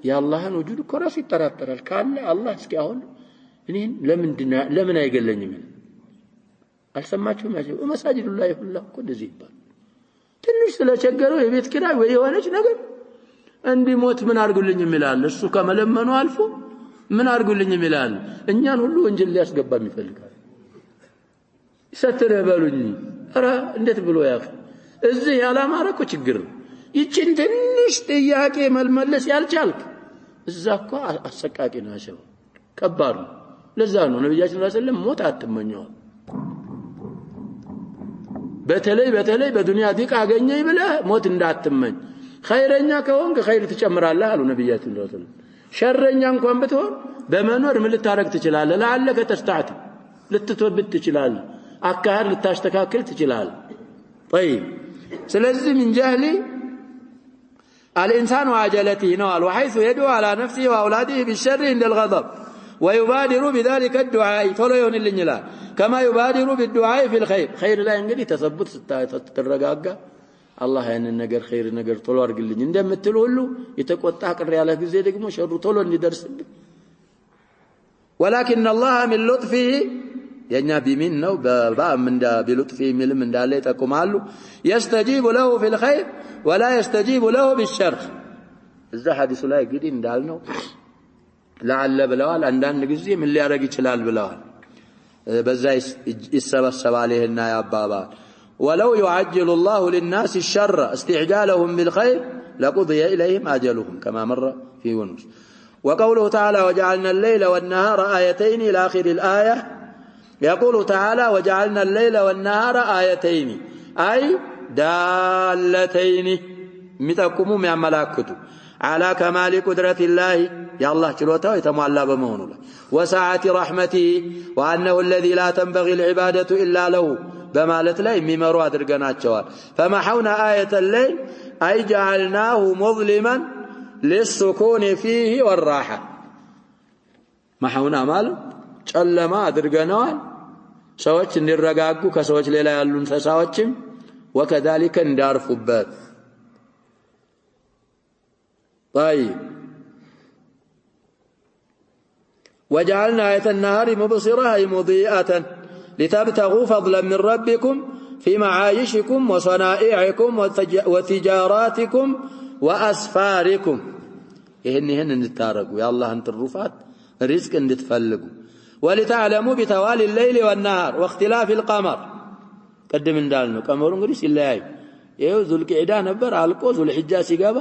يا الله وجود كراسي تراتر كان الله اسكيون إنين لمن يقلني من السماعهم يا شيخ ومساجد الله كلها كل زيبان تنش سلاشجروا يبيت كراي ويهونش نقل عندي موت من أرجلني ملال السكا ملمنوا ألفو من أرجلني ملال إنيان هلو إنجيل ليش قبّا مفلك ستر بالوني أرى ندت بلو يا أخي إزاي على ما ركوا تجر يجين تنش تياكي ململس يالجالك الزاكو السكاكين هاشوا كبار لزانو النبي صلى الله عليه وسلم موت أتمنوا بتلي بدنيا ديك أغني بلا موت نداتمن خيرኛ ከሆንክ خير ትጨምራለህ አሉ ነብያችን ሰለላሁ ዐለይሂ ወሰለም ሸረኛ እንኳን ብትሆን በመኖር ምን ልታረግ ትችላለህ ለአለከ ተስተዓት ልትተወብት ትችላለህ አካር ልታስተካክል ትችላለህ طيب ስለዚህ من جهل الانسان وعجلته نوال وحيث يدعو على نفسه واولاده بالشر عند الغضب ويبادر بذلك الدعاء فليون للنلا كما يبادر بالدعاء في الخير خير لا እንግዲህ ተሰብት ስትረጋጋ الله يعني النجار خير النجار طلوا أرجلني ندم التلولو يتقطع كرر على جزء دقمو شر طلوا ندرس ولكن الله من لطفه يعني بمنه بقى من دا بلطفه من دا اللي تكمله يستجيب له في الخير ولا يستجيب له بالشر إذا حدث لا يقدين دالنا لعل بلوال عندنا نجزي من اللي أرجع شلال بلوال بزاي السبب عليه النايا بابا ولو يعجل الله للناس الشر استعجالهم بالخير لقضي إليهم أجلهم كما مر في يونس وقوله تعالى وجعلنا الليل والنهار آيتين إلى آخر الآية يقول تعالى وجعلنا الليل والنهار آيتين أي دالتين متكم من ملاكته على كمال قدرة الله يا الله شلوته يتمعلى بمونه وسعة رحمته وأنه الذي لا تنبغي العبادة إلا له بمالت لا يمروا أدرجناتشوال فمحونا آية الليل أي جعلناه مظلما للسكون فيه والراحة محونا مال شلما أدرجنوال سوتش نرجعكو كسوتش ليلا يلون سوتشم وكذلك ندار فبات طيب وجعلنا آية النهار مبصرة أي مضيئة لتبتغوا فضلا من ربكم في معايشكم وصنائعكم وتجاراتكم وأسفاركم هن نتارقوا يا الله أنت الرفات رزق نتفلقوا ولتعلموا بتوالي الليل والنهار واختلاف القمر قدم دالنا قمر قريس الله ይኸው ዙልቂዕዳ ነበር አልቆ ዙልሒጃ ሲገባ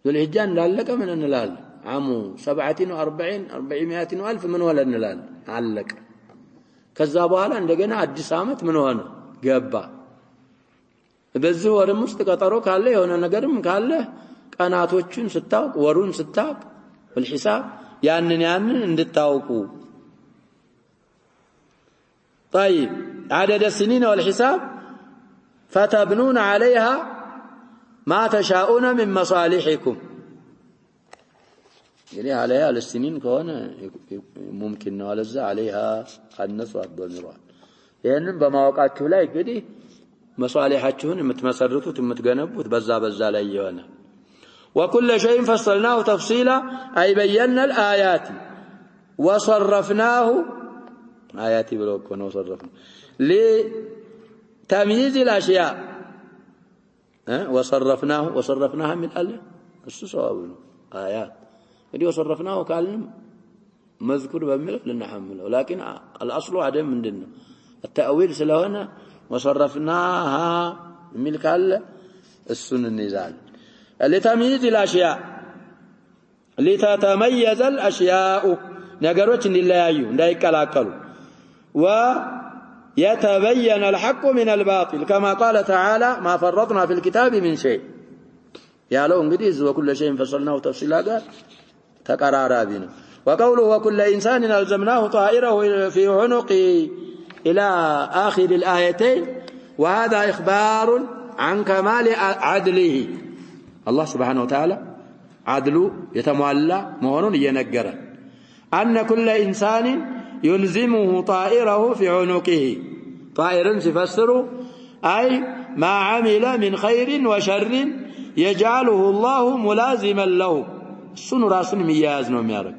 ዙልሒጃ እንዳለቀ ምን እንላለን ዓሙ 440 ألف ምን ወለ እንላለን አለቀ ከዛ በኋላ እንደገና አዲስ ዓመት ምን ሆነ ገባ በዚህ ወርም ውስጥ ቀጠሮ ካለ የሆነ ነገርም ካለ ቀናቶችን ስታውቅ ወሩን ስታውቅ بالحساب ያንን እንድታውቁ طيب عدد السنين والحساب فتبنون عليها ما تشاءون من مصالحكم يعني عليها السنين كونه ممكن نوالزا عليها النص والضميرات يعني በማወቃችሁ ላይ እንግዲህ መሷሊሃችሁን የምትመሰርቱት የምትገነቡት በዛ ላይ ይሆናል وكل شيء فصلناه تفصيلا أي بينا الآيات وصرفناه آياتي بلوكنا وصرفنا لتمييز الأشياء وصرفناها من الله السوابنا آيات الذي وصرفناه كلام مذكور بملك لنحمله لكن الأصل عدم من دينه التأويل سلونا وصرفناها ملك الله السن النزال لتمييز الأشياء لتتميز الأشياء نقروش لله لا يكلاكلوا ويتبين الحق من الباطل كما قال تعالى ما فرطنا في الكتاب من شيء يا لو انجديز وكل شيء فصلناه تفصيلا قال تقرارا بنا وقوله وكل إنسان ألزمناه طائره في عنقه إلى آخر الآيتين وهذا إخبار عن كمال عدله الله سبحانه وتعالى عدله يتمولى مهون ينقره أن كل إنسان يلزمه طائره في عنقه طائر سفسره أي ما عمل من خير وشر يجعله الله ملازما له السن راس مياز نوميارك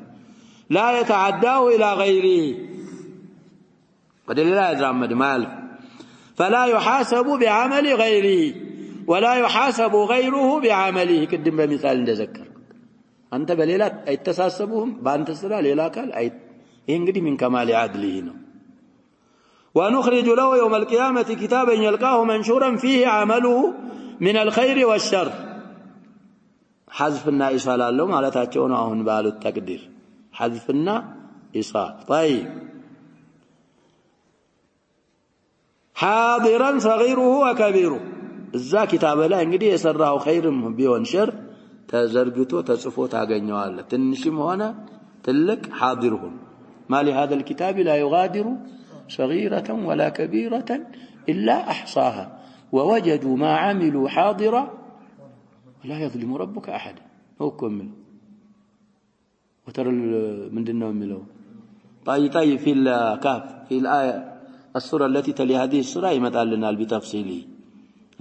لا يتعداه إلى غيره قد لا يزعمد مال فلا يحاسب بعمل غيره ولا يحاسب غيره بعمله كدم بمثال نذكر أنت بليلات أي تساسبهم بأنت سرا ليلا قال أي ينقدي من كمال عدله ونخرج له يوم القيامة كتابا يلقاه منشورا فيه عمله من الخير والشر حذفنا إصال اللهم على تاتشون أهون بالو التقدير حذفنا إصال طيب حاضرا صغيره وكبيره الزا كتاب لا እንግዲህ የሰራው ኸይርም ቢሆን ሸር ተዘርግቶ ተጽፎ ታገኘዋለህ ትንሽም ሆነ ትልቅ حاضرهم ما لهذا الكتاب لا يغادر صغيرة ولا كبيرة إلا أحصاها ووجدوا ما عملوا حاضرا ولا يظلم ربك أحد هو كمل وترى من دنهم ملو طيب في الكهف في الآية السورة التي تلي هذه السورة يمثل لنا بتفصيله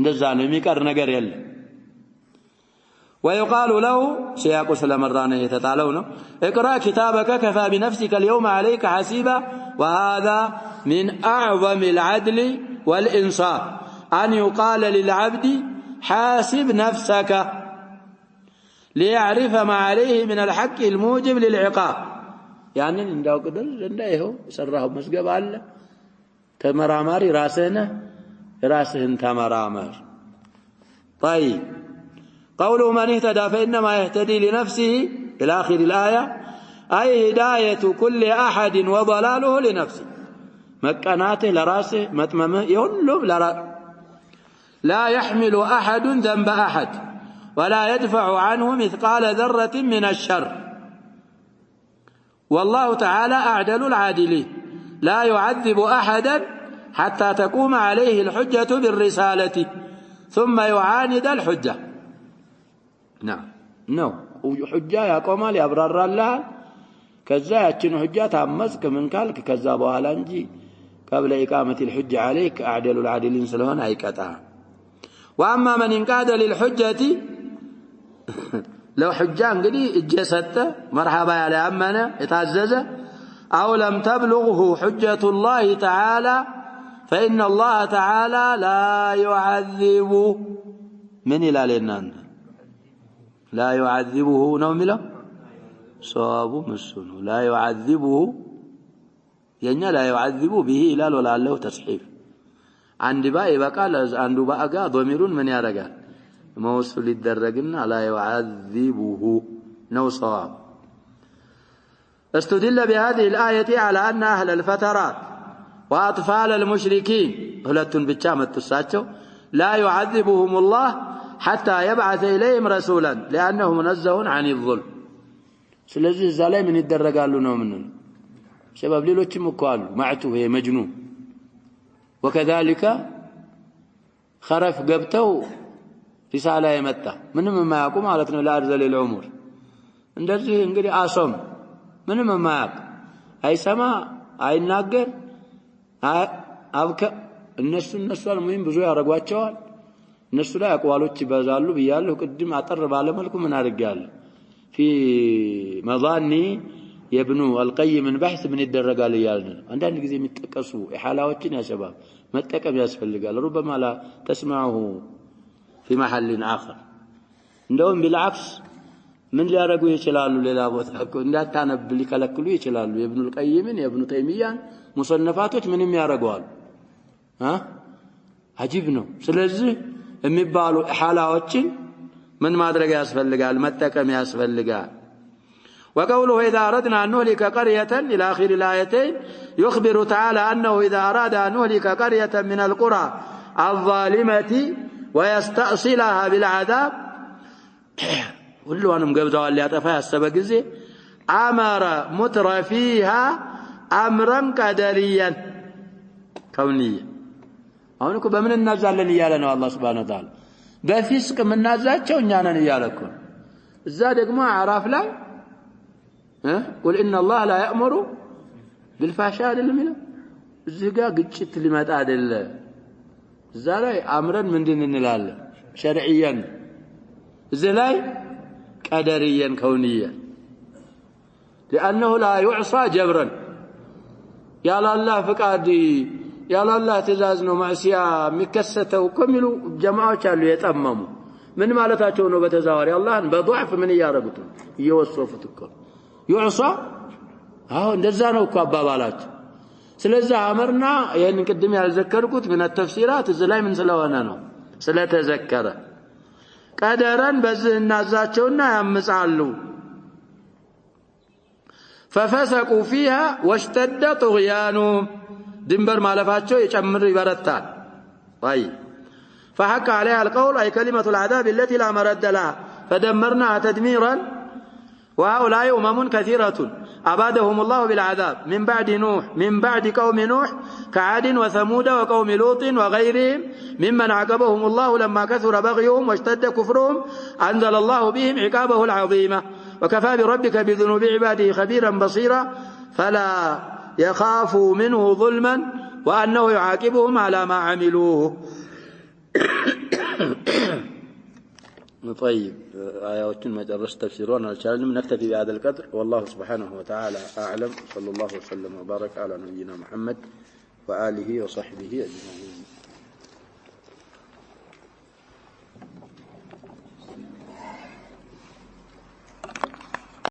እንደዛ ነው የሚቀር ነገር የለም ويقال له سياق سلام الرانه يتطالو ነው اقرا كتابك كفى بنفسك اليوم عليك حسيبا وهذا من اعظم العدل والانصاف ان يقال للعبد حاسب نفسك ليعرف ما عليه من الحق الموجب للعقاب يعني እንዳው ቅድር እንዳይኸው ሰራው መስገብ አለ ተመራማሪ راسهن تمرامر طيب قوله من اهتدى فإنما يهتدي لنفسه إلى آخر الآية أي هداية كل أحد وضلاله لنفسه مكاناته لراسه متممه يولب لا يحمل أحد ذنب أحد ولا يدفع عنه مثقال ذرة من الشر والله تعالى أعدل العادلين لا يعذب أحدا حتى تقوم عليه الحجة بالرسالة ثم يعاند الحجة نعم حجة يا قومال يبرر الله كذا يتشن حجة تامزك من كالك كذا بوهلا نجي قبل إقامة الحجة عليك أعدل العادلين سلهون أيكتها وأما من انقاد للحجة لو حجان قدي اجسدت مرحبا يا لأمنا يتعزز أو لم تبلغه حجة الله تعالى فإن الله تعالى لا يعذب من إلى لنا لا يعذبه نومله صواب مسنه لا يعذبه يعني لا يعذب به إلى ولا له تصحيف አንድ ባ ይበቃል አንዱ ባ ጋር ضميرን ምን ያደርጋል موصول ይደረግና لا يعذبه ነው صواب استدل بهذه الآية على أن أهل الفترات وأطفال المشركين ሁለቱን ብቻ መጥቷቸው لا يعذبهم الله حتى يبعث إليهم رسولا لأنه منزه عن الظلم ስለዚህ እዛ ላይ ምን ይደረጋሉ ነው ምን شباب ሌሎችም እኮ አሉ ማዕቱ ይሄ መጅኑን وكذلك خرف ገብተው ሪሳላ የመጣ ምንም የማያውቁ ማለት ነው ለአርዘል العمر እንደዚህ እንግዲህ አሶም ምንም የማያውቅ አይሰማ አይናገር አብከ እነሱ አልሙሂም ብዙ ያረጓቸዋል እነሱ ላይ አቋሎች ይበዛሉ ብያለሁ ቅድም አጠር ባለ መልኩ ምን አድርጋለሁ في مظاني የብኑ አልቀይምን بحث ምን ይደረጋል ይያልን አንዳንድ ጊዜ የሚጠቀሱ ኢሓላዎችን ያ شباب መጠቀም ያስፈልጋል ربما لا تسمعه في محل آخر እንደውም بالعكس ምን ሊያረጉ ይችላሉ ሌላ ቦታ እንዳታነብ ሊከለክሉ ይችላሉ የብኑ አልቀይምን የብኑ ተይሚያን ሙሰነፋቶች ምንም ያረጋዋል አጂብ ነው ስለዚህ የሚባሉ ኢሓላዎችን من ማድረግ ያስፈልጋል መጠቀም ያስፈልጋል وقوله إذا أردنا أن نهلك قرية إلى آخر الآيتين يخبر تعالى أنه إذا أراد أن نهلك قرية من القرى الظالمة ويستأصلها بالعذاب كلهم قبضوا اللي أطفاها السبق زي أمر مترفيها أمرا قدريا كونيا هونكو بمن النزال اللي يالنا الله سبحانه وتعالى بفسق من نازاتشو نيانا نيالكم الزادق ما عرف لا قل إن الله لا يأمر بالفحشاء للملا الزقا قدشت لما تعدل الزالاي أمرا من دين النلال شرعيا الزلاي قدريا كونيا لأنه لا يعصى جبرا يا الله فقادي يا الله تزازنو معسيا مكسته كملوا جماعه قالوا يتمموا من مالتاچو نو بتزاوري الله بضعف من يارغتو يوصفوتكو يعصى እንደዛ ነው እኮ አባባላችሁ ስለዚህ አመርና ይሄን ቅድም ያልዘከርኩት من التفسيرات እዚ ላይ ምን ስለሆነ ነው ስለተዘከረ ቀደረን በዚህ እናዛቸውና ያምጻሉ ففسقوا فيها واشتد طغيانهم ድንበር ማለፋቸው የጨምር ይበረታል طيب فحق عليها القول أي كلمة العذاب التي لا مرد لها فدمرناها تدميرا وهؤلاء أمم كثيرة أبادهم الله بالعذاب من بعد قوم نوح كعاد وثمود وقوم لوط وغيرهم ممن عاقبهم الله لما كثر بغيهم واشتد كفرهم أنزل الله بهم عقابه العظيمة وكفى بربك بذنوب عباده خبيرا بصيرا فلا يخافوا منه ظلما وأنه يعاقبهم على ما عملوه طيب آياتنا ما درست تفسيرنا الكلام نكتفي بهذا القدر والله سبحانه وتعالى أعلم صلى الله وسلم وبارك على نبينا محمد وآله وصحبه أجمعين